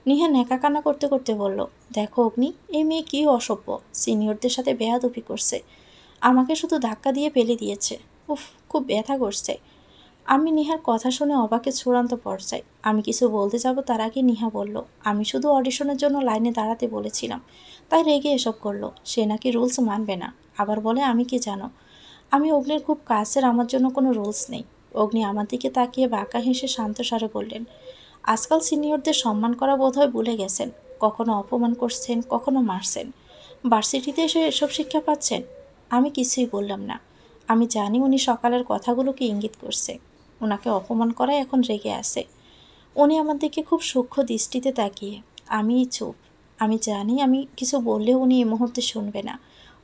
নিহা নেকা কান্না করতে করতে বলল, দেখো অগ্নি, এই মেয়ে কি অসভ্য, সিনিয়রদের সাথে বেয়াদবি করছে। আমাকে শুধু ধাক্কা দিয়ে ফেলে দিয়েছে। উফ, খুব ব্যথা করছে। আমি নিহার কথা শুনে অবাকের চূড়ান্ত পর্যায়ে। আমি কিছু বলতে যাব তার আগে নিহা বলল, আমি শুধু অডিশনের জন্য লাইনে দাঁড়াতে বলেছিলাম, তাই রেগে এসব করলো। সে নাকি রুলস মানবে না। আবার বলে আমি কি জানো? আমি অগ্নির খুব কাছের, আমার জন্য কোনো রুলস নেই। অগ্নি আমার দিকে তাকিয়ে বাঁকা হেসে শান্ত স্বরে বললেন, আজকাল সিনিয়রদের সম্মান করা বোধহয় ভুলে গেছেন। কখনো অপমান করছেন, কখনো মারছেন। ভার্সিটিতে এসে এসব শিক্ষা পাচ্ছেন? আমি কিছুই বললাম না। আমি জানি উনি সকালের কথাগুলোকে ইঙ্গিত করছে। ওনাকে অপমান করায় এখন রেগে আছে। উনি আমার দিকে খুব সূক্ষ্ম দৃষ্টিতে তাকিয়ে। আমি চুপ। আমি জানি আমি কিছু বললেও উনি এই মুহূর্তে শুনবে না।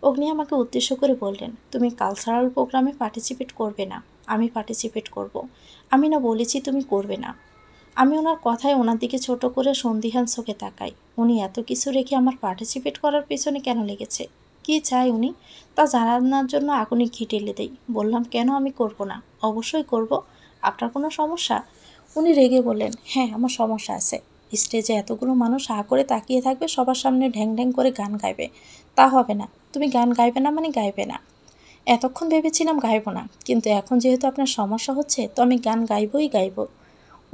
অগ্নি আমাকে উদ্দেশ্য করে বললেন, তুমি কালচারাল প্রোগ্রামে পার্টিসিপেট করবে না? আমি পার্টিসিপেট করব। আমি না বলেছি তুমি করবে না? আমি ওনার কথায় ওনার দিকে ছোট করে সন্দিহান চোখে তাকাই। উনি এত কিছু রেখে আমার পার্টিসিপেট করার পেছনে কেন লেগেছে? কি চাই উনি? তা জানার জন্য আগুনে ঘি ঢেলে দেই। বললাম, কেন আমি করব না? অবশ্যই করব। আপনার কোনো সমস্যা? উনি রেগে বললেন, হ্যাঁ আমার সমস্যা আছে। স্টেজে এতগুলো মানুষ হা করে তাকিয়ে থাকবে, সবার সামনে ঢ্যাং ঢ্যাং করে গান গাইবে। তা হবে না। তুমি গান গাইবে না মানে গাইবে না। এতক্ষণ ভেবেছিলাম গাইব না, কিন্তু এখন যেহেতু আপনার সমস্যা হচ্ছে তো আমি গান গাইবই গাইব।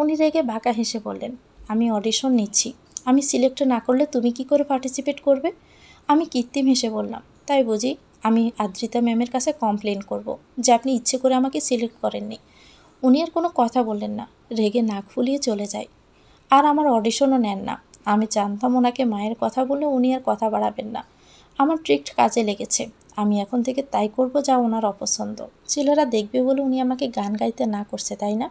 উনি রেগে বাঁকা হেসে বললেন, আমি অডিশন নিচ্ছি। আমি সিলেক্ট না করলে তুমি কি করে পার্টিসিপেট করবে? আমি কৃত্রিম হেসে বললাম, তাই বুঝি? আমি আদ্রিতা ম্যামের কাছে কমপ্লেন করব যে আপনি ইচ্ছে করে আমাকে সিলেক্ট করেননি। উনি আর কোনো কথা বললেন না, রেগে নাক ফুলিয়ে চলে যায়। আর আমার অডিশনও নেন না। আমি জানতাম ওনাকে মায়ের কথা বলে উনি আর কথা বাড়াবেন না। আমার ট্রিক্ট কাজে লেগেছে। আমি এখন থেকে তাই করব যা ওনার অপছন্দ। ছেলেরা দেখবে বলে উনি আমাকে গান গাইতে না করছে, তাই না?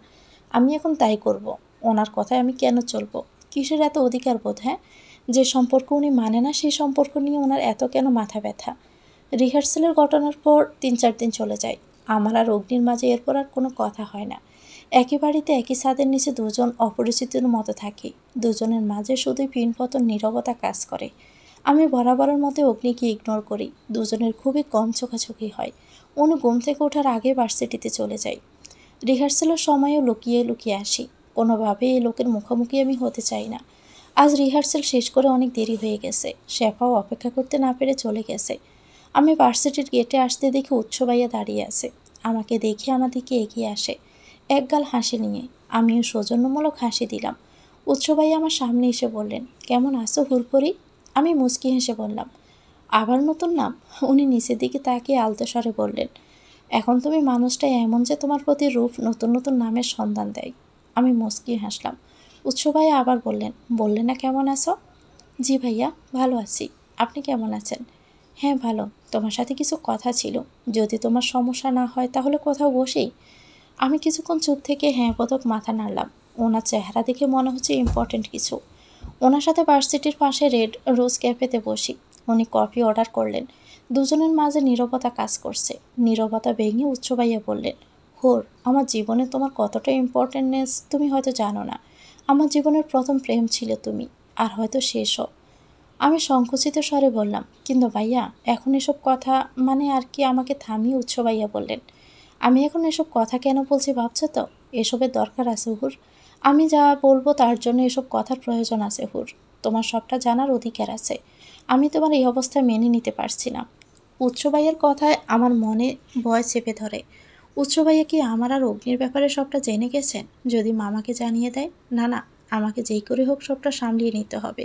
আমি এখন তাই করব। ওনার কথায় আমি কেন চলবো? কিসের এত অধিকার বোধ? হ্যাঁ, যে সম্পর্ক উনি মানে না সেই সম্পর্ক নিয়ে ওনার এত কেন মাথা ব্যথা? রিহার্সালের ঘটনার পর 3-4 দিন চলে যায়। আমার আর অগ্নির মাঝে এরপর আর কোনো কথা হয় না। একই বাড়িতে একই ছাদের নিচে দুজন অপরিচিতের মতো থাকি। দুজনের মাঝে শুধুই পিনপতন নীরবতা কাজ করে। আমি বরাবরের মতো অগ্নিকে ইগনোর করি। দুজনের খুবই কম চোখাচোখি হয়। অনু ঘুম থেকে ওঠার আগে ভার্সিটিতে চলে যাই। রিহার্সেলের সময়ও লুকিয়ে লুকিয়ে আসি। কোনোভাবে এই লোকের মুখোমুখি আমি হতে চাই না। আজ রিহার্সেল শেষ করে অনেক দেরি হয়ে গেছে। শেফাও অপেক্ষা করতে না পেরে চলে গেছে। আমি ভার্সিটির গেটে আসতে দেখি উৎস ভাইয়া দাঁড়িয়ে আছে। আমাকে দেখে আমার দিকে এগিয়ে আসে, একগাল হাসি নিয়ে। আমিও সৌজন্যমূলক হাসি দিলাম। উৎস ভাইয়া আমার সামনে এসে বললেন, কেমন আছো হুরপরি? আমি মুচকি হেসে বললাম, আবার নতুন নাম? উনি নিচের দিকে তাকিয়ে আলতো স্বরে বললেন, এখন তুমি মানুষটা এমন যে তোমার প্রতি রূপ নতুন নতুন নামের সন্ধান দেয়। আমি মুচকি হাসলাম। উৎস ভাইয়া আবার বললেন না কেমন আছো? জি ভাইয়া, ভালো আছি। আপনি কেমন আছেন? হ্যাঁ ভালো। তোমার সাথে কিছু কথা ছিল। যদি তোমার সমস্যা না হয় তাহলে কোথাও বসি। আমি কিছুক্ষণ চুপ থেকে হ্যাঁ বোধক মাথা নাড়লাম। ওনার চেহারা দেখে মনে হচ্ছে ইম্পর্টেন্ট কিছু। ওনার সাথে ভার্সিটির পাশে রেড রোজ ক্যাফেতে বসি। উনি কফি অর্ডার করলেন। দুজনের মাঝে নীরবতা কাজ করছে। নীরবতা ভেঙে উৎস ভাইয়া বললেন, হোর, আমার জীবনে তোমার কতটা ইম্পর্টেন্টনেস তুমি হয়তো জানো না। আমার জীবনের প্রথম প্রেম ছিল তুমি, আর হয়তো শেষও। আমি সংকুচিত স্বরে বললাম, কিন্তু ভাইয়া এখন এসব কথা মানে আর কি? আমাকে থামিয়ে উৎস ভাইয়া বললেন, আমি এখন এসব কথা কেন বলছি ভাবছো তো? এসবের দরকার আছে হুর। আমি যা বলবো তার জন্য এসব কথার প্রয়োজন আছে হুর। তোমার সবটা জানার অধিকার আছে। আমি তোমার এই অবস্থা মেনে নিতে পারছি না। উৎস ভাইয়ের কথায় আমার মনে ভয় চেপে ধরে। উৎস ভাইয়া কি আমার আর অগ্নির ব্যাপারে সবটা জেনে গেছেন? যদি মামাকে জানিয়ে দেয়? না না, আমাকে যেই করে হোক সবটা সামলিয়ে নিতে হবে।